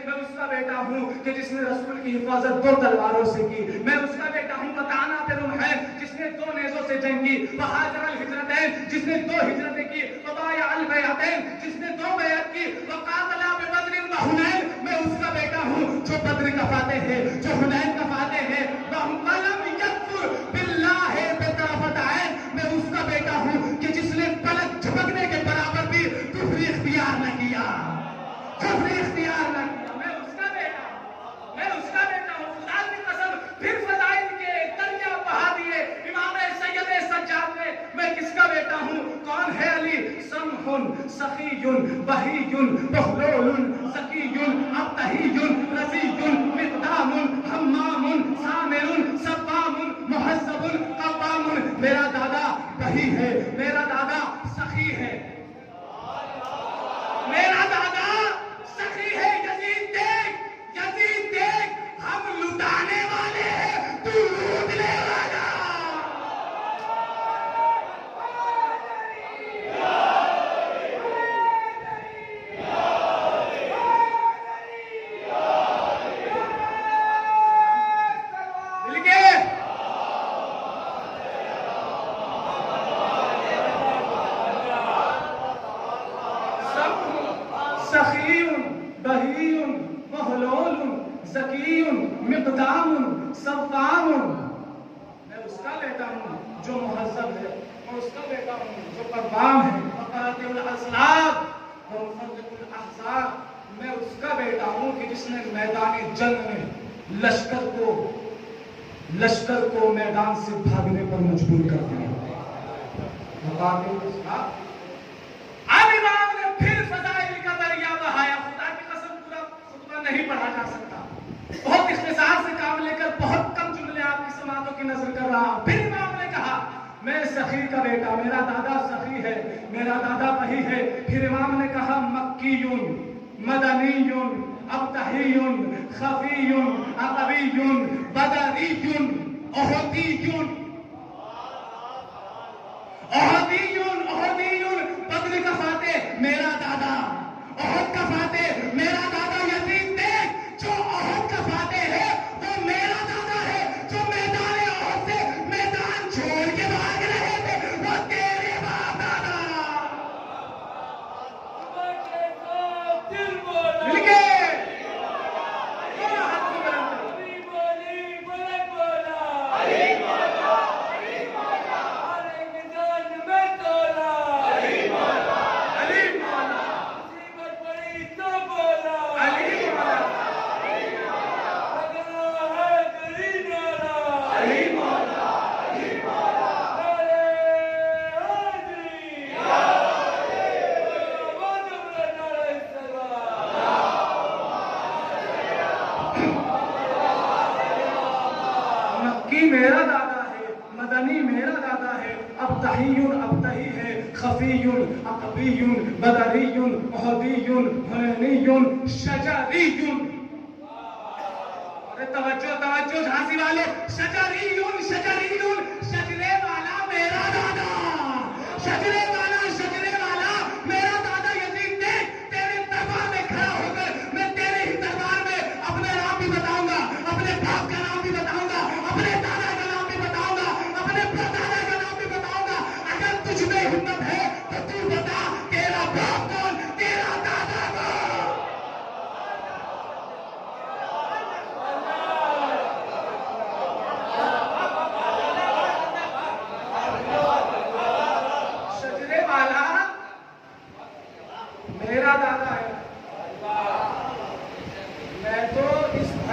میں اس کا بیٹا ہوں کہ جس نے رسول کی حفاظت دو تلواروں سے کی. میں اس کا بیٹا ہوں بتانا پہ ہے جس نے دو نیزوں سے جنگ کی. وہاجر الہجرتین، جس نے دو ہجرتیں کی. وبایع البیعتین، جس نے دو بیعت کی. وقاتل ببدر وحنین، میں اس کا بیٹا ہوں جو بدر کا فاتح ہے، جو حنین کا فاتح ہے. وَلَمْ يَكْفُرْ بِاللَّهِ بِطَرَفَتْ عَيْنٍ، میں اس کا بیٹا ہوں کہ جس نے پلک جھپکنے کے برابر بھی کفر اختیار نہ کیا، کفر اختیار نہ کیا. میں اس کا بیٹا ہوں. خدا کی قسم پھر فضائل کے دریا بہا دیے امام سید سجاد نے. میں کس کا بیٹا ہوں؟ کون ہے علی؟ سمح سخی بہی بہلول ذکی ابتہی رضی مقدام حمام سامر صبام مہذب قوام. میرا دادا بہی ہے، میرا دادا سخی ہے، میرا دادا سخی ہے. یزید دیکھ ہم لٹانے والے ہیں، تو لوٹنے والا. مقدام صفام، میں اس کا بیٹا ہوں جو مہذب ہے. میں اس کا بیٹا ہوں جو قوام ہے. مقاتل الاسلام ومفرق الاحزاب، میں اس کا بیٹا ہوں کہ جس نے میدان جنگ میں لشکر کو میدان سے بھاگنے پر مجبور کر دیا. مقاتل الاسلام. اب امام نے پھر فضائل کا دریا بہایا. خدا کی قسم پورا خطبہ نہیں پڑھا جا سکتا، بہت اختصار سے کام لے کر بہت کم جملے آپ کی سماعتوں کی نظر کر رہا ہوں. پھر امام نے کہا میں سخی کا بیٹا، میرا دادا سخی ہے، میرا دادا بہی ہے. پھر امام نے کہا مکی مدنی ابتہی خفی عقبی بدری احدی بدر کا فاتح میرا دادا، احد کا فاتح میرا دادا. یزید دیکھ، جو احد کا فاتح ہے وہ میرا دادا ہے. جو میدان احد سے میدان چھوڑ کے بھاگ رہے تھے وہ تیرے باپ دادا. مل گئے. میرا دادا ہے، مدنی میرا دادا ہے، ابتہی ہے، خفی عقبی بدری احدی حنینی شجری. توجہ جھانسی والے، شجری شجرے والا میرا دادا، شجرے والا میرا دادا. یزید دیکھ، تیرے دربار میں کھڑا ہو کر میں تیرے ہی دربار میں اپنا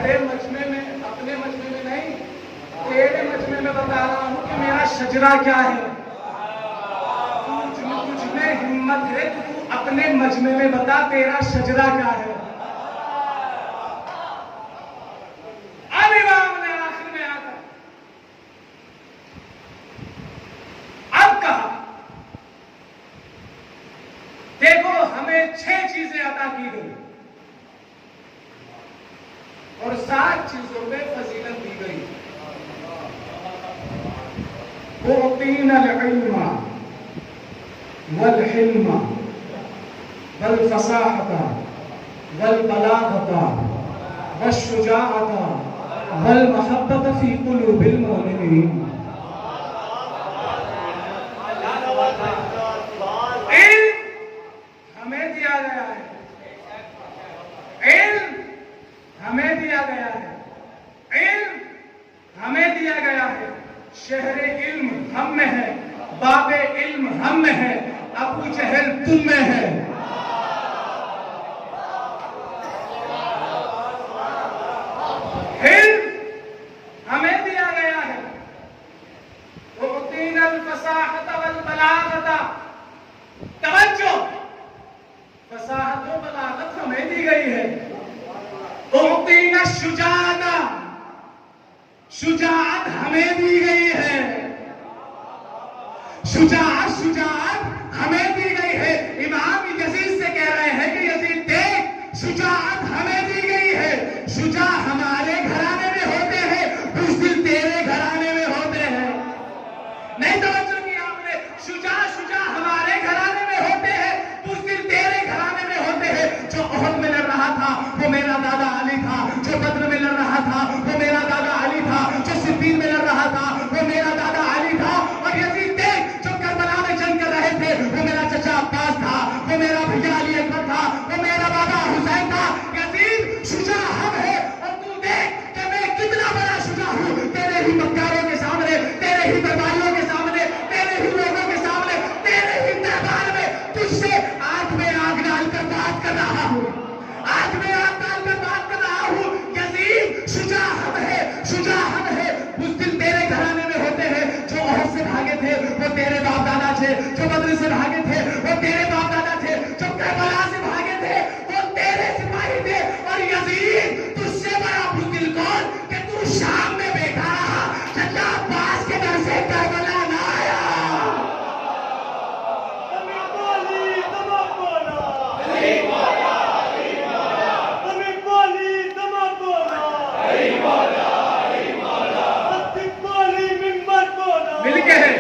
بڑے مجمع میں، اپنے مجمع میں نہیں، تیرے مجمع میں بتا رہا ہوں کہ میرا شجرا کیا ہے. تجھ میں ہمت ہے تو اپنے مجمع میں بتا تیرا شجرا کیا ہے. اب امام نے آخر میں آ کر اب کہا دیکھو ہمیں 6 چیزیں عطا کی گئی اور 7 چیزوں پہ فضیلت دی گئی. اعطینا العلم والحلم والفصاحة والبلاغة والشجاعة والمحبة في قلوب المؤمنين. علم ہمیں دیا گیا ہے، علم ہمیں دیا گیا ہے، علم ہمیں دیا گیا ہے. شہر علم ہم میں ہے، باب علم ہم میں ہے، ابو جہل تم میں ہے. علم ہمیں دیا گیا ہے. اعطینا الفصاحة والبلاغة، توجہ، فصاحت و بلاغت ہمیں دی گئی ہے. اعطینا الشجاعة، شجاعت ہمیں دی گئی ہے. شجاعت ہمیں دی گئی ہے. امام یزید سے کہہ رہے ہیں کہ یزید دیکھ شجاعت ہمیں دی گئی ہے. شجاع ہمارے گھرانے میں ہوتے ہیں، بزدل تیرے گھرانے میں ہوتے ہیں. نہیں توجہ کی آپ نے؟ شجاع ہمارے گھرانے میں ہوتے ہیں، بزدل تیرے گھرانے میں ہوتے ہیں. جو احد میں لڑ رہا تھا وہ میرا دادا علی تھا، جو بدر میں لڑ رہا تھا وہ میرا دادا علی تھا، جو صفین میں لڑ رہا تھا وہ میرا دادا علی تھا. اور یزید دیکھ جو کربلا میں جنگ کر رہے تھے وہ میرا چچا عباس تھا، وہ میرا بھیا علی اکبر تھا، وہ میرا بابا حسین تھا. یزید شجاع ہم ہے. اور تو دیکھ کہ میں کتنا بڑا شجاع ہوں تیرے ہی مکاروں کے سامنے، تیرے ہی درباریوں کے سامنے، تیرے ہی لوگوں کے سامنے، تیرے ہی دربار میں تجھ سے آنکھ میں آنکھ ڈال کر بات کر رہا ہوں، آنکھ میں آنکھ ڈال کر بات کر رہا ہوں. یزید شجاع ہم ہے، شجاع ہم ہے. بزدل تیرے گھرانے میں ہوتے ہیں. جو احد سے بھاگے تھے وہ تیرے باپ دادا تھے، جو بدر سے بھاگے تھے وہ تیرے باپ دادا تھے، جو کربلا سے بھاگے تھے وہ تیرے سپاہی تھے. اور یزید تجھ سے بڑا بزدل کون کہ تو شام میں بیٹھا رہا، چچا عباس کے گھر سے کربلا نہ آیا. مل کے ہے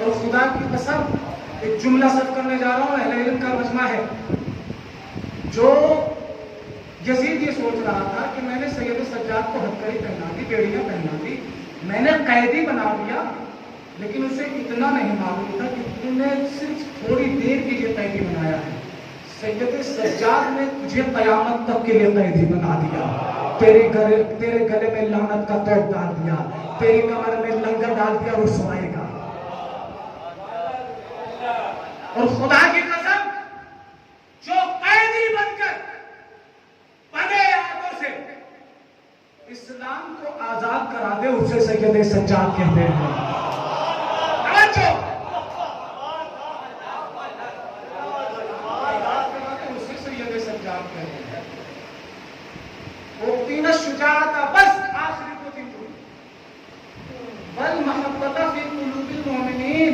اور خدا کی قسم ایک جملہ سب کرنے جا رہا ہوں، اہل علم کا مجمع ہے. جو یزید یہ سوچ رہا تھا کہ میں نے سید سجاد کو ہتھکڑی پہنا دی، بیڑیاں پہنا دی، میں نے قیدی بنا دیا، لیکن اسے اتنا نہیں معلوم تھا کہ تم نے صرف تھوڑی دیر کے لیے قیدی بنایا ہے. سید سجاد نے تجھے قیامت تک کے لیے قیدی بنا دیا. تیرے گلے میں لعنت کا توق ڈال دیا، تیری کمر میں لنگر ڈال دیا، رسوائی کا. اور خدا کی قسم جو قیدی بن کر بنے ہاتھوں سے اسلام کو آزاد کرا دے اسے سید سجاد کہتے ہیں. آپ کہہ رہے ہیں وقتین الشجاعت بس آخری کو تھی بل محبت فی قلوب المؤمنین،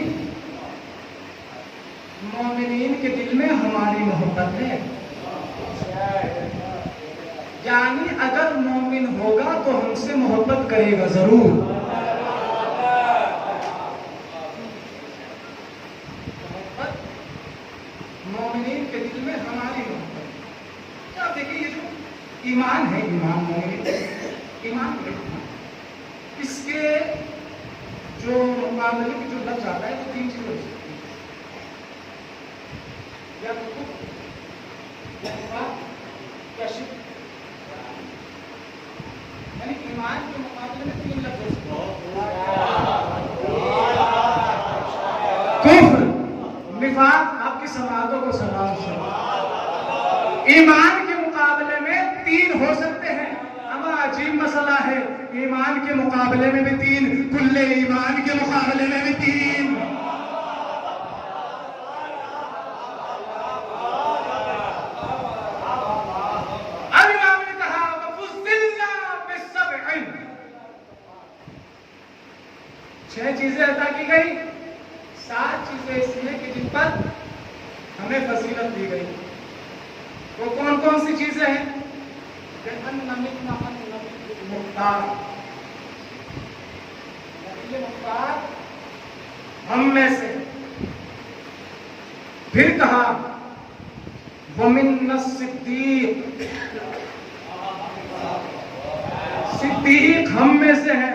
مومنین کے دل میں ہماری محبت ہے. یعنی اگر مومن ہوگا تو ہم سے محبت کرے گا ضرور. مومنین کے دل میں ہماری محبت. کیا دیکھیں یہ جو ایمان ہے، ایمان مومن ایمان اس کے جو مقابلے کی جو لفظ آتا ہے تو تین چیزیں ہو سکتی ہیں، یا کفر یا نفاق یا شرک. یعنی ایمان کے مقابلے میں تین لفظ ہو سکتے ہیں، کفر، نفاق. آپ کی سماعتوں کو سلام سلام. ایمان کے مقابلے میں تین ہو سکتے ہیں. اما عجیب مسئلہ ہے، ایمان کے مقابلے میں بھی تین، کل ایمان کے مقابلے میں بھی تین. اب امام نے کہا وَفُضِّلْنَا بِالسَّبْعِ، 6 چیزیں عطا کی گئی، 7 چیزیں اس لیے کہ جن پر ہمیں فضیلت دی گئی. وہ کون کون سی چیزیں ہیں؟ مختار، مختار ہم میں سے. پھر کہا وَمِنَّ الصِّدِّيقِ، صدیق ہم میں سے ہے.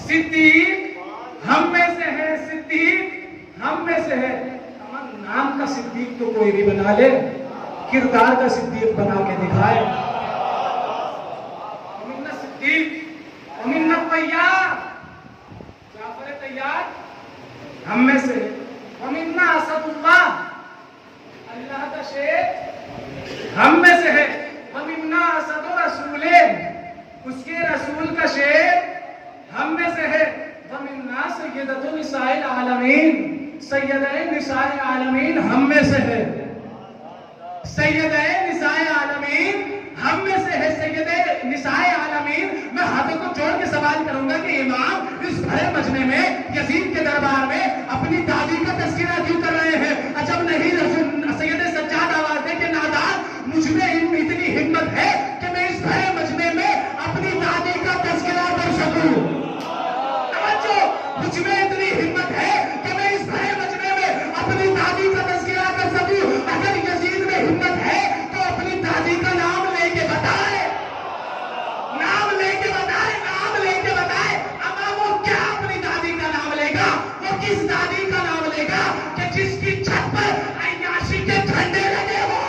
صدیق ہم میں سے ہے، صدیق ہم میں سے ہے. نام کا صدیق تو کوئی بھی بنا لے، کردار کا صدیق بنا کے دکھائے. ومن صدیق ومن طیار، جعفر طیار ہم میں سے ہے. ومن اسد اللہ، اللہ کا شیر ہم میں سے ہے. ومن اسد رسول، اس کے رسول کا شیر ہم میں سے ہے. ومن سیدۃ النساء العالمین، سیدہ نساء العالمین ہم میں سے ہے. سیدہ نساء العالمین ہم میں سے ہے. سیدہ نساء العالمین. میں ہاتھوں کو جوڑ کے سوال کروں گا کہ امام اس بھرے مجمع میں یزید کے دربار میں اپنی دادی کا تذکرہ کیوں کر رہے ہیں؟ عجب نہیں سید سجاد آواز ہے کہ نادان، مجھ میں اتنی ہمت ہے کہ میں اس بھرے مجمع میں اپنی دادی کا تذکرہ کر سکوں. توجہ، مجھ میں اتنی ہمت ہے کہ میں اس بھرے مجمع میں اپنی دادی کا تذکرہ کر سکوں. اگر یزید میں ہمت ہے تو اپنی دادی کا نام لے کے بتائے، نام لے کے بتائے، نام لے کے بتائے. اما وہ کیا اپنی دادی کا نام لے گا؟ وہ کس دادی کا نام لے گا کہ جس کی چھت پر عیاشی کے جھنڈے لگے ہو؟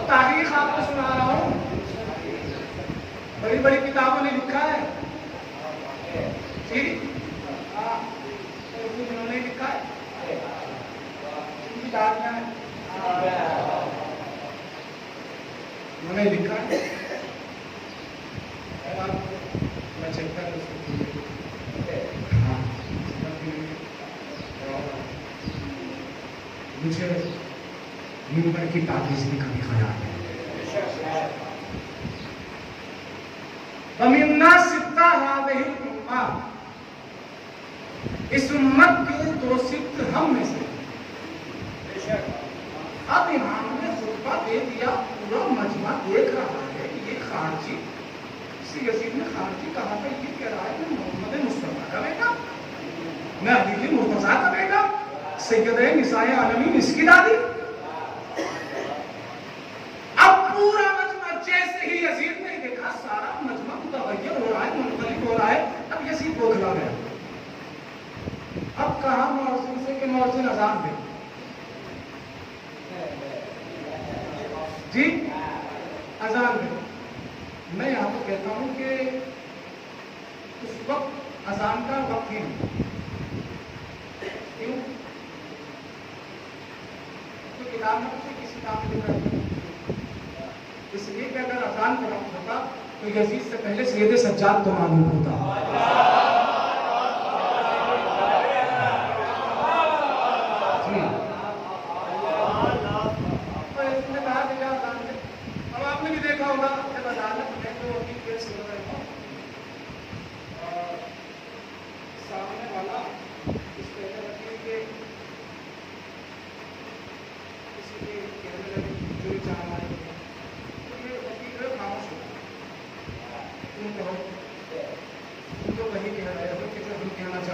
تاریخ آپ کو سنا رہا ہوں، بڑی بڑی کتابوں نے لکھا ہے جی، انہوں نے لکھا ہے انہوں نے لکھا ہے. میں چیک کر مجھے منبر کی پاکیزگی بھی کبھی خیال ہے. وَمِنَّا سِتَّ هَٰذِهِ الْأُمَّةِ، اس امت کے 2 سبت ہم میں سے. اب امام نے خطبہ دے دیا، پورا مجمع دیکھ رہا ہے کہ یہ خارجی، اسی یزید نے خارجی کہا تھا، یہ کہہ رہا ہے کہ محمد مصطفیٰ کا بیٹا، میں علی مرتضیٰ کا بیٹا، سیدہ نساء عالمین اس کی دادی. اب پورا مجمع جیسے ہی یزید نے دیکھا، سارا مجمع متغیر ہو رہا ہے، منقلب ہو رہا ہے. اب یزید بوکھلا گیا. اب کہا مؤذن سے کہ مؤذن اذان دے. جی اذان دے. میں یہاں پر کہتا ہوں کہ اس وقت اذان کا وقت ہی نہیں. کیوں؟ تو کتاب میں کسی کام میں لکھا، اس لیے کہ اگر اذان کا وقت ہوتا تو یزید سے پہلے سید سجاد تو معلوم ہوتا.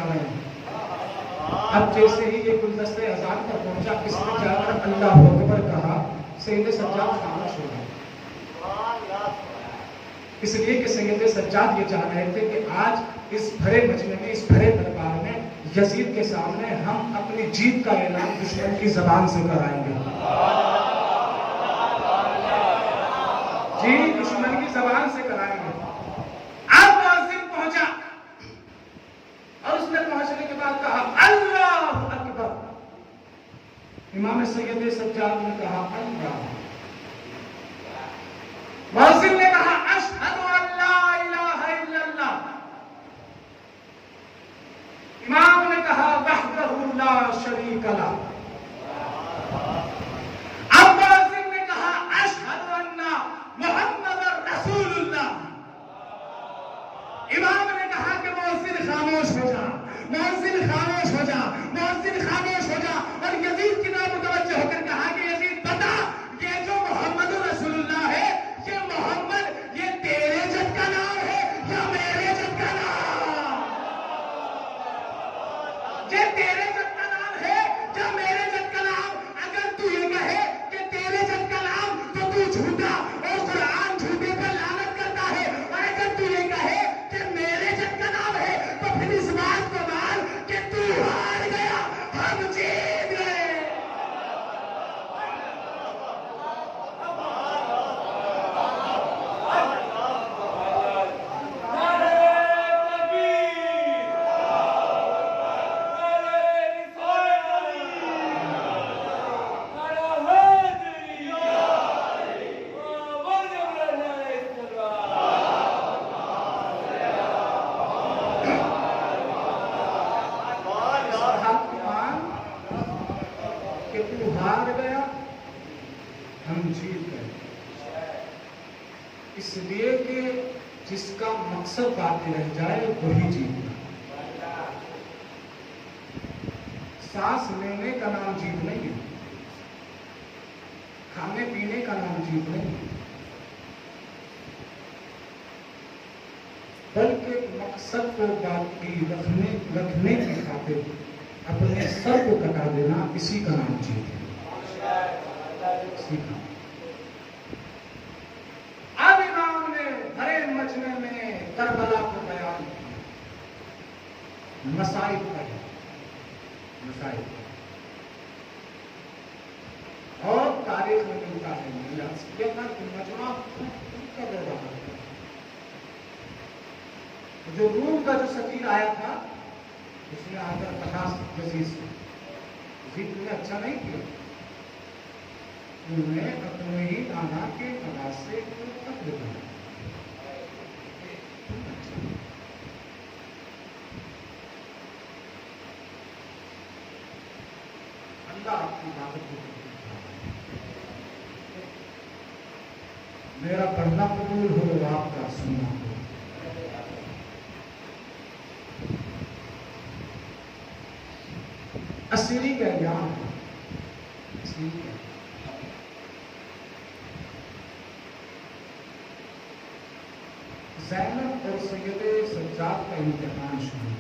رہے ہیں. اب جیسے ہی یہ گلدستہ اذان پر پہنچا, اس نے جا کر اللہ اکبر کہا, سید سجاد خاموش ہو گئے. اس لیے کہ سید سجاد یہ چاہ رہے تھے کہ آج اس بھرے مجمع میں, اس بھرے دربار میں یزید کے سامنے ہم اپنی جیت کا اعلان دشمن کی زبان سے کرائیں گے. جی, دشمن کی زبان سے کرائیں گے. اب مؤذن پہنچا اور اس نے پہنچنے کے بعد کہا اللہ اکبر. امام سید سجاد نے کہا اللہ. مؤذن نے کہا اشہد ان لا الہ الا اللہ. امام نے کہا وحدہ لا شریک لہ. اب مؤذن نے کہا اشہد ان محمد رسول اللہ. امام نے کہا کہ مؤذن خاموش ہو جا, مؤذن خاموش ہو جا, مؤذن خاموش ہو جا. اور یزید کی طرف متوجہ ہو کر کہا کہ یزید بتا, یہ جو محمد رسول اللہ ہے, یہ محمد یہ تیرے جد کا نام ہے یا میرے جد کا نام؟ یہ تیرے جد کا نام ہے یا میرے جد کا نام؟ اگر تو یہ کہے کہ تیرے جد کا نام تو تو جھوٹا اور قرآن جھوٹے پر لعنت کرتا ہے, اور اگر تو یہ کہے کہ میرے جد کا نام ہے تو پھر اس بات کو مان کہ تو ہار گیا, ہم جیت گئے. کہ تو ہار گیا, ہم جیت گئے. اس لیے کہ جس کا مقصد باقی رہ جائے وہی جیتنا. سانس لینے کا نام جیت نہیں ہے, کھانے پینے کا نام جیت نہیں ہے, بلکہ مقصد کو باقی رکھنے کی خاطر اپنے سر کو کٹا دینا, اسی کا نام جیت ہے. اب امام نے بھرے مجمع میں کربلا کو بیان کیا, مصائب پر, اور تاریخ میں ملتا ہے مجمع کا دورہ. جو روم کا جو سفیر آیا تھا, اس نے آ کر کہا یزید سے, یزید تم نے اچھا نہیں کیا, تم نے اپنے ہی نانا کے پاس سے قتل کیا. اللہ آپ کی عبادت کو میرا پڑھنا قبول ہو, آپ کا سننا ہو. اسیری کا ایام ہے, زینب اور سید سجاد کا امتحان شروع.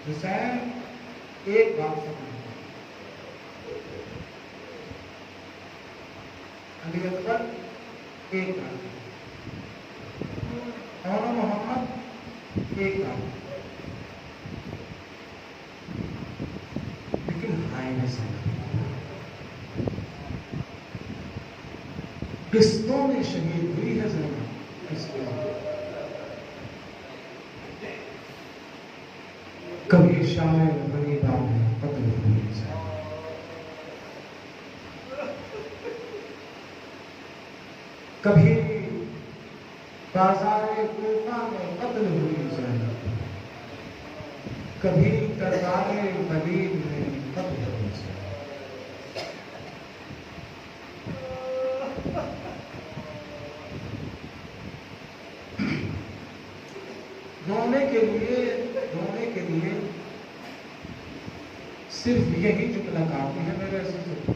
حسین ایک بات سمجھتا, علی اکبر ایک بات, اور محمد ایک بات. قسطوں میں شہید ہوئی ہے زینب. کبھی شاعر بنی بات میں قتل ہوئی زینب, کبھی بازار کوفہ میں قتل ہوئی زینب, کبھی دربار ولید میں قتل ہوئی زینب. رونے کے لیے صرف یہی جملہ کافی ہے میرے عزیزو.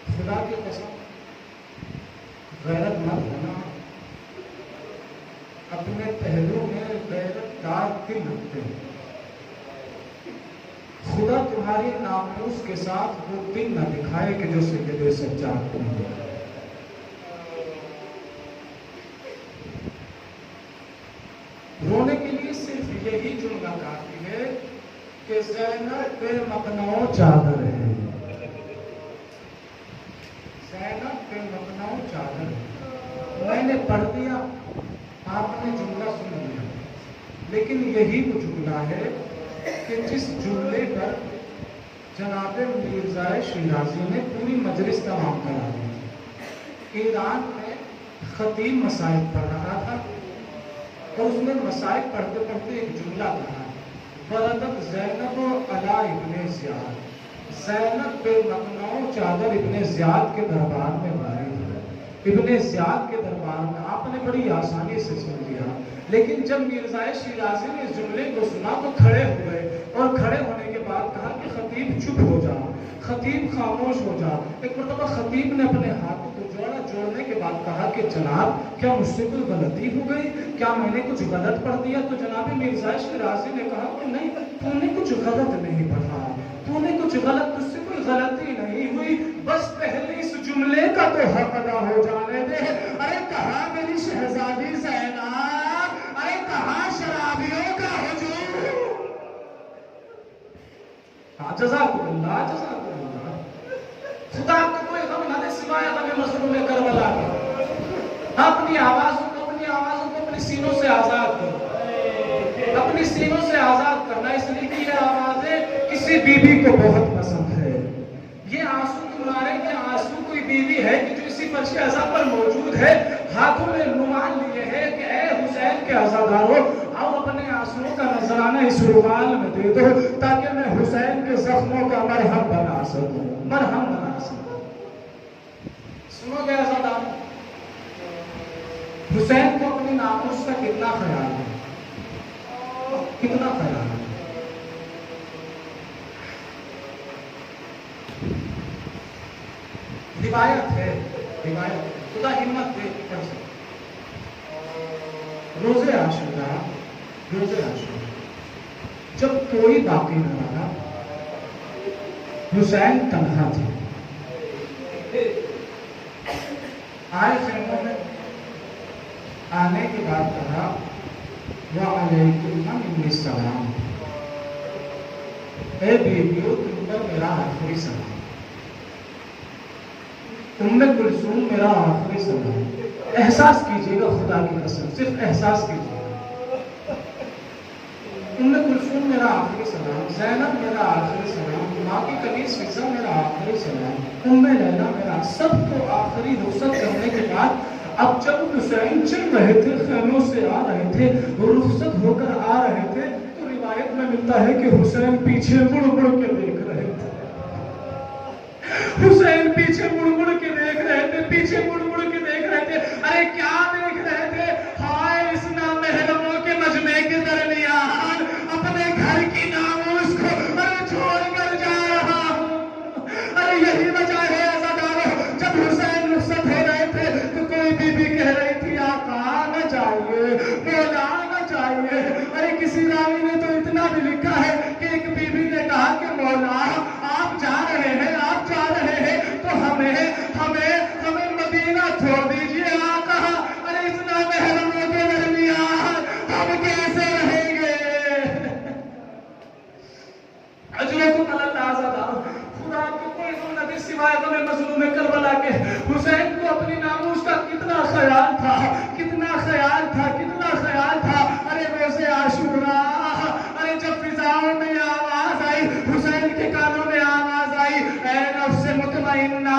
خدا کی قسم غیرت مند ہونا اپنے پہلو میں غیرت دار دل رکھتے ہیں. خدا تمہاری ناموس کے ساتھ وہ دل نہ دکھائے کہ جو سید سجاد تم ہو. رونے کے لیے صرف یہی جملہ کافی ہے کہ زینب پہ مقنعو چادر ہے. زینب پہ مقنعو چادر ہے. میں نے پڑھ دیا، آپ نے جملہ سن لیا، لیکن یہی وہ جملہ ہے کہ جس جملے پر جناب مرزا شیرازی نے پوری مجلس تمام کرا دی. ایران میں خطیب مسائل پڑھ رہا تھا اور اس نے مسائل پڑھتے پڑھتے ایک جملہ کہا، وردت زینب علی ابن زیاد. زینب پہ مقنعو چادر ابن زیاد کے دربار میں وارد ہے. ابن زیاد کے دربار میں آپ نے بڑی آسانی سے سن لیا، لیکن جب مرزا شیرازی نے اس جملے کو سنا تو کھڑے ہوئے اور کھڑے ہونے کے بعد کہا کہ خطیب چپ ہو جا، خطیب خاموش ہو جا. ایک مرتبہ خطیب نے اپنے ہاتھوں کو جوڑنے کے بعد کہا کہ جناب کیا مجھ سے کوئی غلطی ہو گئی، کیا میں نے کچھ غلط پڑھ دیا؟ تو جناب مرزا شیرازی نے کہا کہ نہیں، تو نے کچھ غلط نہیں پڑھا، تو نے کچھ غلط، تجھ سے کوئی غلطی نہیں ہوئی، بس پہلے اس جملے کا تو حق ادا ہو جانے دے. ارے کہاں میری شہزادی زینب، ارے کہاں شرابیوں کا ہجوم. جزاک اللہ، جزاک اللہ. خدا آپ کو کوئی غم نہ دے سوائے غم مظلوم کربلا کے. اپنی آوازوں کو اپنی سینوں سے آزاد کرو، اپنی سینوں سے آزاد کرنا، اس لیے کہ یہ آوازیں کسی بیوی کو بہت پسند ہے. یہ آنسو تمہارے، یہ آنسو کوئی بیوی ہے کہ جو اسی فرش عزا پر موجود ہے، ہاتھوں میں رومال لیے ہے کہ اے حسین کے عزاداروں، آؤ اپنے آنسوؤں کا نذرانہ اس رومال میں دے دو تاکہ میں حسین کے زخموں کا مرہم بنا سکوں، مرہم بنا سکوں. سنو گے عزادار، حسین کو اپنی ناموس کا کتنا خیال ہے، کتنا خیال ہے. روایت ہے، روایت خدا ہمت دے پڑھ سکتے. روزے عاشورہ، روزے عاشورہ جب کوئی باقی نہ رہا، حسین تنہا تھے. آئے خیموں میں، آنے کے بعد کہا وعلیکم السلام، اے بیبیو تم پر میرا آخری سلام، ام کلثوم میرا آخری سلام. احساس کیجئے گا، خدا کی قسم صرف احساس کیجئے گا. ام کلثوم میرا آخری سلام، زینب میرا آخری سلام، ماں کی کنیز فضہ میرا آخری سلام، ام لیلا میرا، سب کو آخری رخصت کرنے کے بعد اب جب حسین چل رہے تھے، خیموں سے آ رہے تھے، رخصت ہو کر آ رہے تھے، تو روایت میں ملتا ہے کہ حسین پیچھے مڑ مڑ کے دیکھ رہے تھے. حسین پیچھے مڑ مڑ کے دیکھ رہے تھے، پیچھے مڑ مڑ کے دیکھ رہے تھے. ارے کیا دیکھ رہے تھے؟ ہائے اس نامحرموں کے مجمع کے درمیان اپنے گھر کی ناموس کو چھوڑ کر جا رہا ہوں. ارے یہی وجہ ہے عزادارو، جب حسین رخصت ہو رہے تھے تو کوئی بی بی کہہ رہی تھی آقا نہ جائیے، مولا نہ جائیے. ارے کسی راوی نے تو اتنا بھی لکھا ہے کہ ایک بی بی نے کہا کہ مولا آپ جا رہے ہیں، آپ جا رہے ہیں تو ہمیں مدینہ چھوڑ دیجیے آقا. ارے اتنا محرموں کے درمیان ہم کیسے رہیں گے؟ اجرکم اللہ عزادارو، خدا کو کوئی غم نہ دے سوائے غم مظلوم کربلا کے. حسین کو اپنی ناموس کا کتنا خیال تھا، کتنا خیال تھا، کتنا خیال تھا. ارے روزے عاشورہ، ارے جب فضاؤں میں آواز آئی، حسین کے کانوں میں آواز آئی، اے نفس مطمئنہ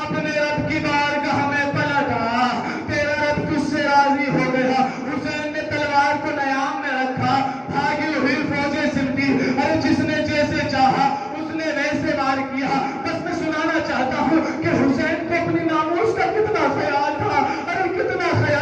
اپنے رب کی بارگاہ میں پلٹ آ، تیرا رب تجھ سے راضی ہو گیا. حسین نے تلوار کو نیام میں رکھا، بھاگی ہوئی فوجیں سمٹی. ارے جس نے جیسے چاہا اس نے ویسے وار کیا. بس میں سنانا چاہتا ہوں کہ حسین کو اپنی ناموس کا کتنا خیال تھا، ارے کتنا خیال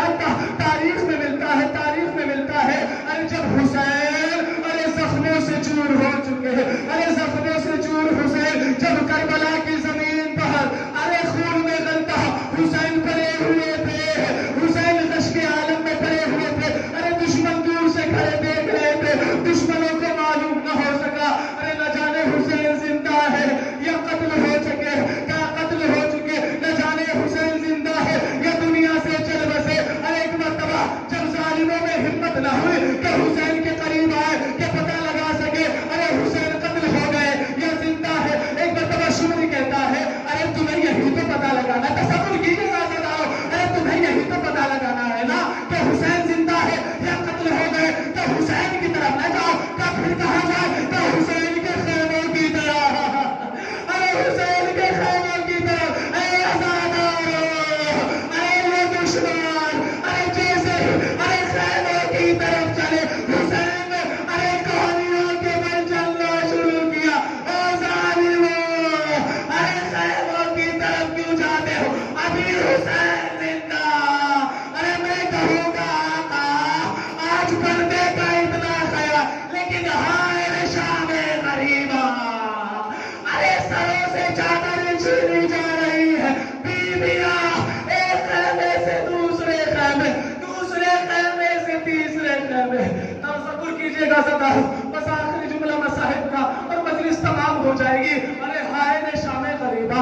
اجازت ہے بس آخری جملہ مصاحب کا اور مجلس تمام ہو جائے گی. ارے ہائے نے شام غریبہ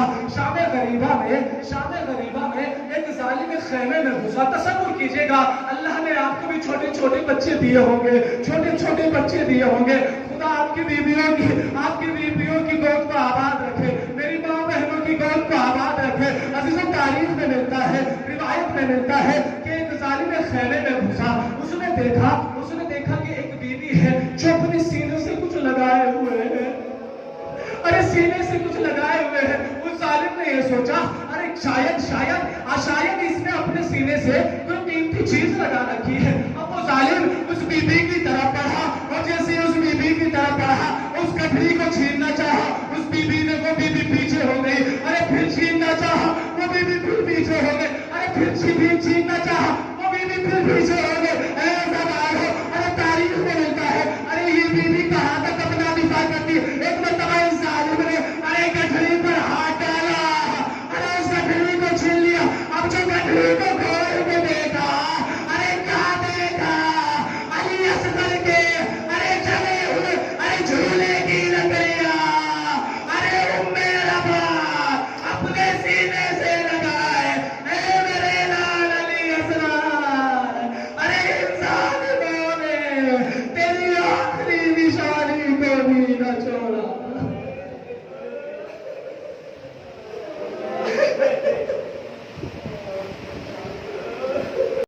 میں ایک ظالم خیمے میں گھسا. تصور کیجئے گا اللہ نے آپ کو بھی چھوٹے چھوٹے بچے دیے ہوں گے, چھوٹے چھوٹے بچے دیے ہوں گے. خدا آپ کی بیویوں کی گود کو آباد رکھے, میری ماں بہنوں کی گود کو آباد رکھے. عزیزوں تاریخ میں ملتا ہے, روایت میں ملتا ہے کہ ایک ظالم خیمے میں گھسا. اس نے دیکھا کہ ایک بیوی ہے جو اپنے سینے سے کچھ لگائے ہوئے ہے. ارے سینے سے کچھ لگائے ہوئے ہیں. اس ظالم نے یہ سوچا ارے شاید اس نے اپنے سینے سے کوئی قیمتی چیز لگا رکھی ہے. اب وہ ظالم اس بی بی کی طرف بڑھا اور جیسے اس بی بی کی طرف بڑھا اس کپڑی کو چھیننا چاہا. اس بی بی نے وہ بی بی پیچھے ہو گئی. ارے پھر چھیننا چاہا وہ بی بی پھر پیچھے ہو گئی. ارے پھر چھیننا چاہا وہ بی بی پھر پیچھے ہو گئی.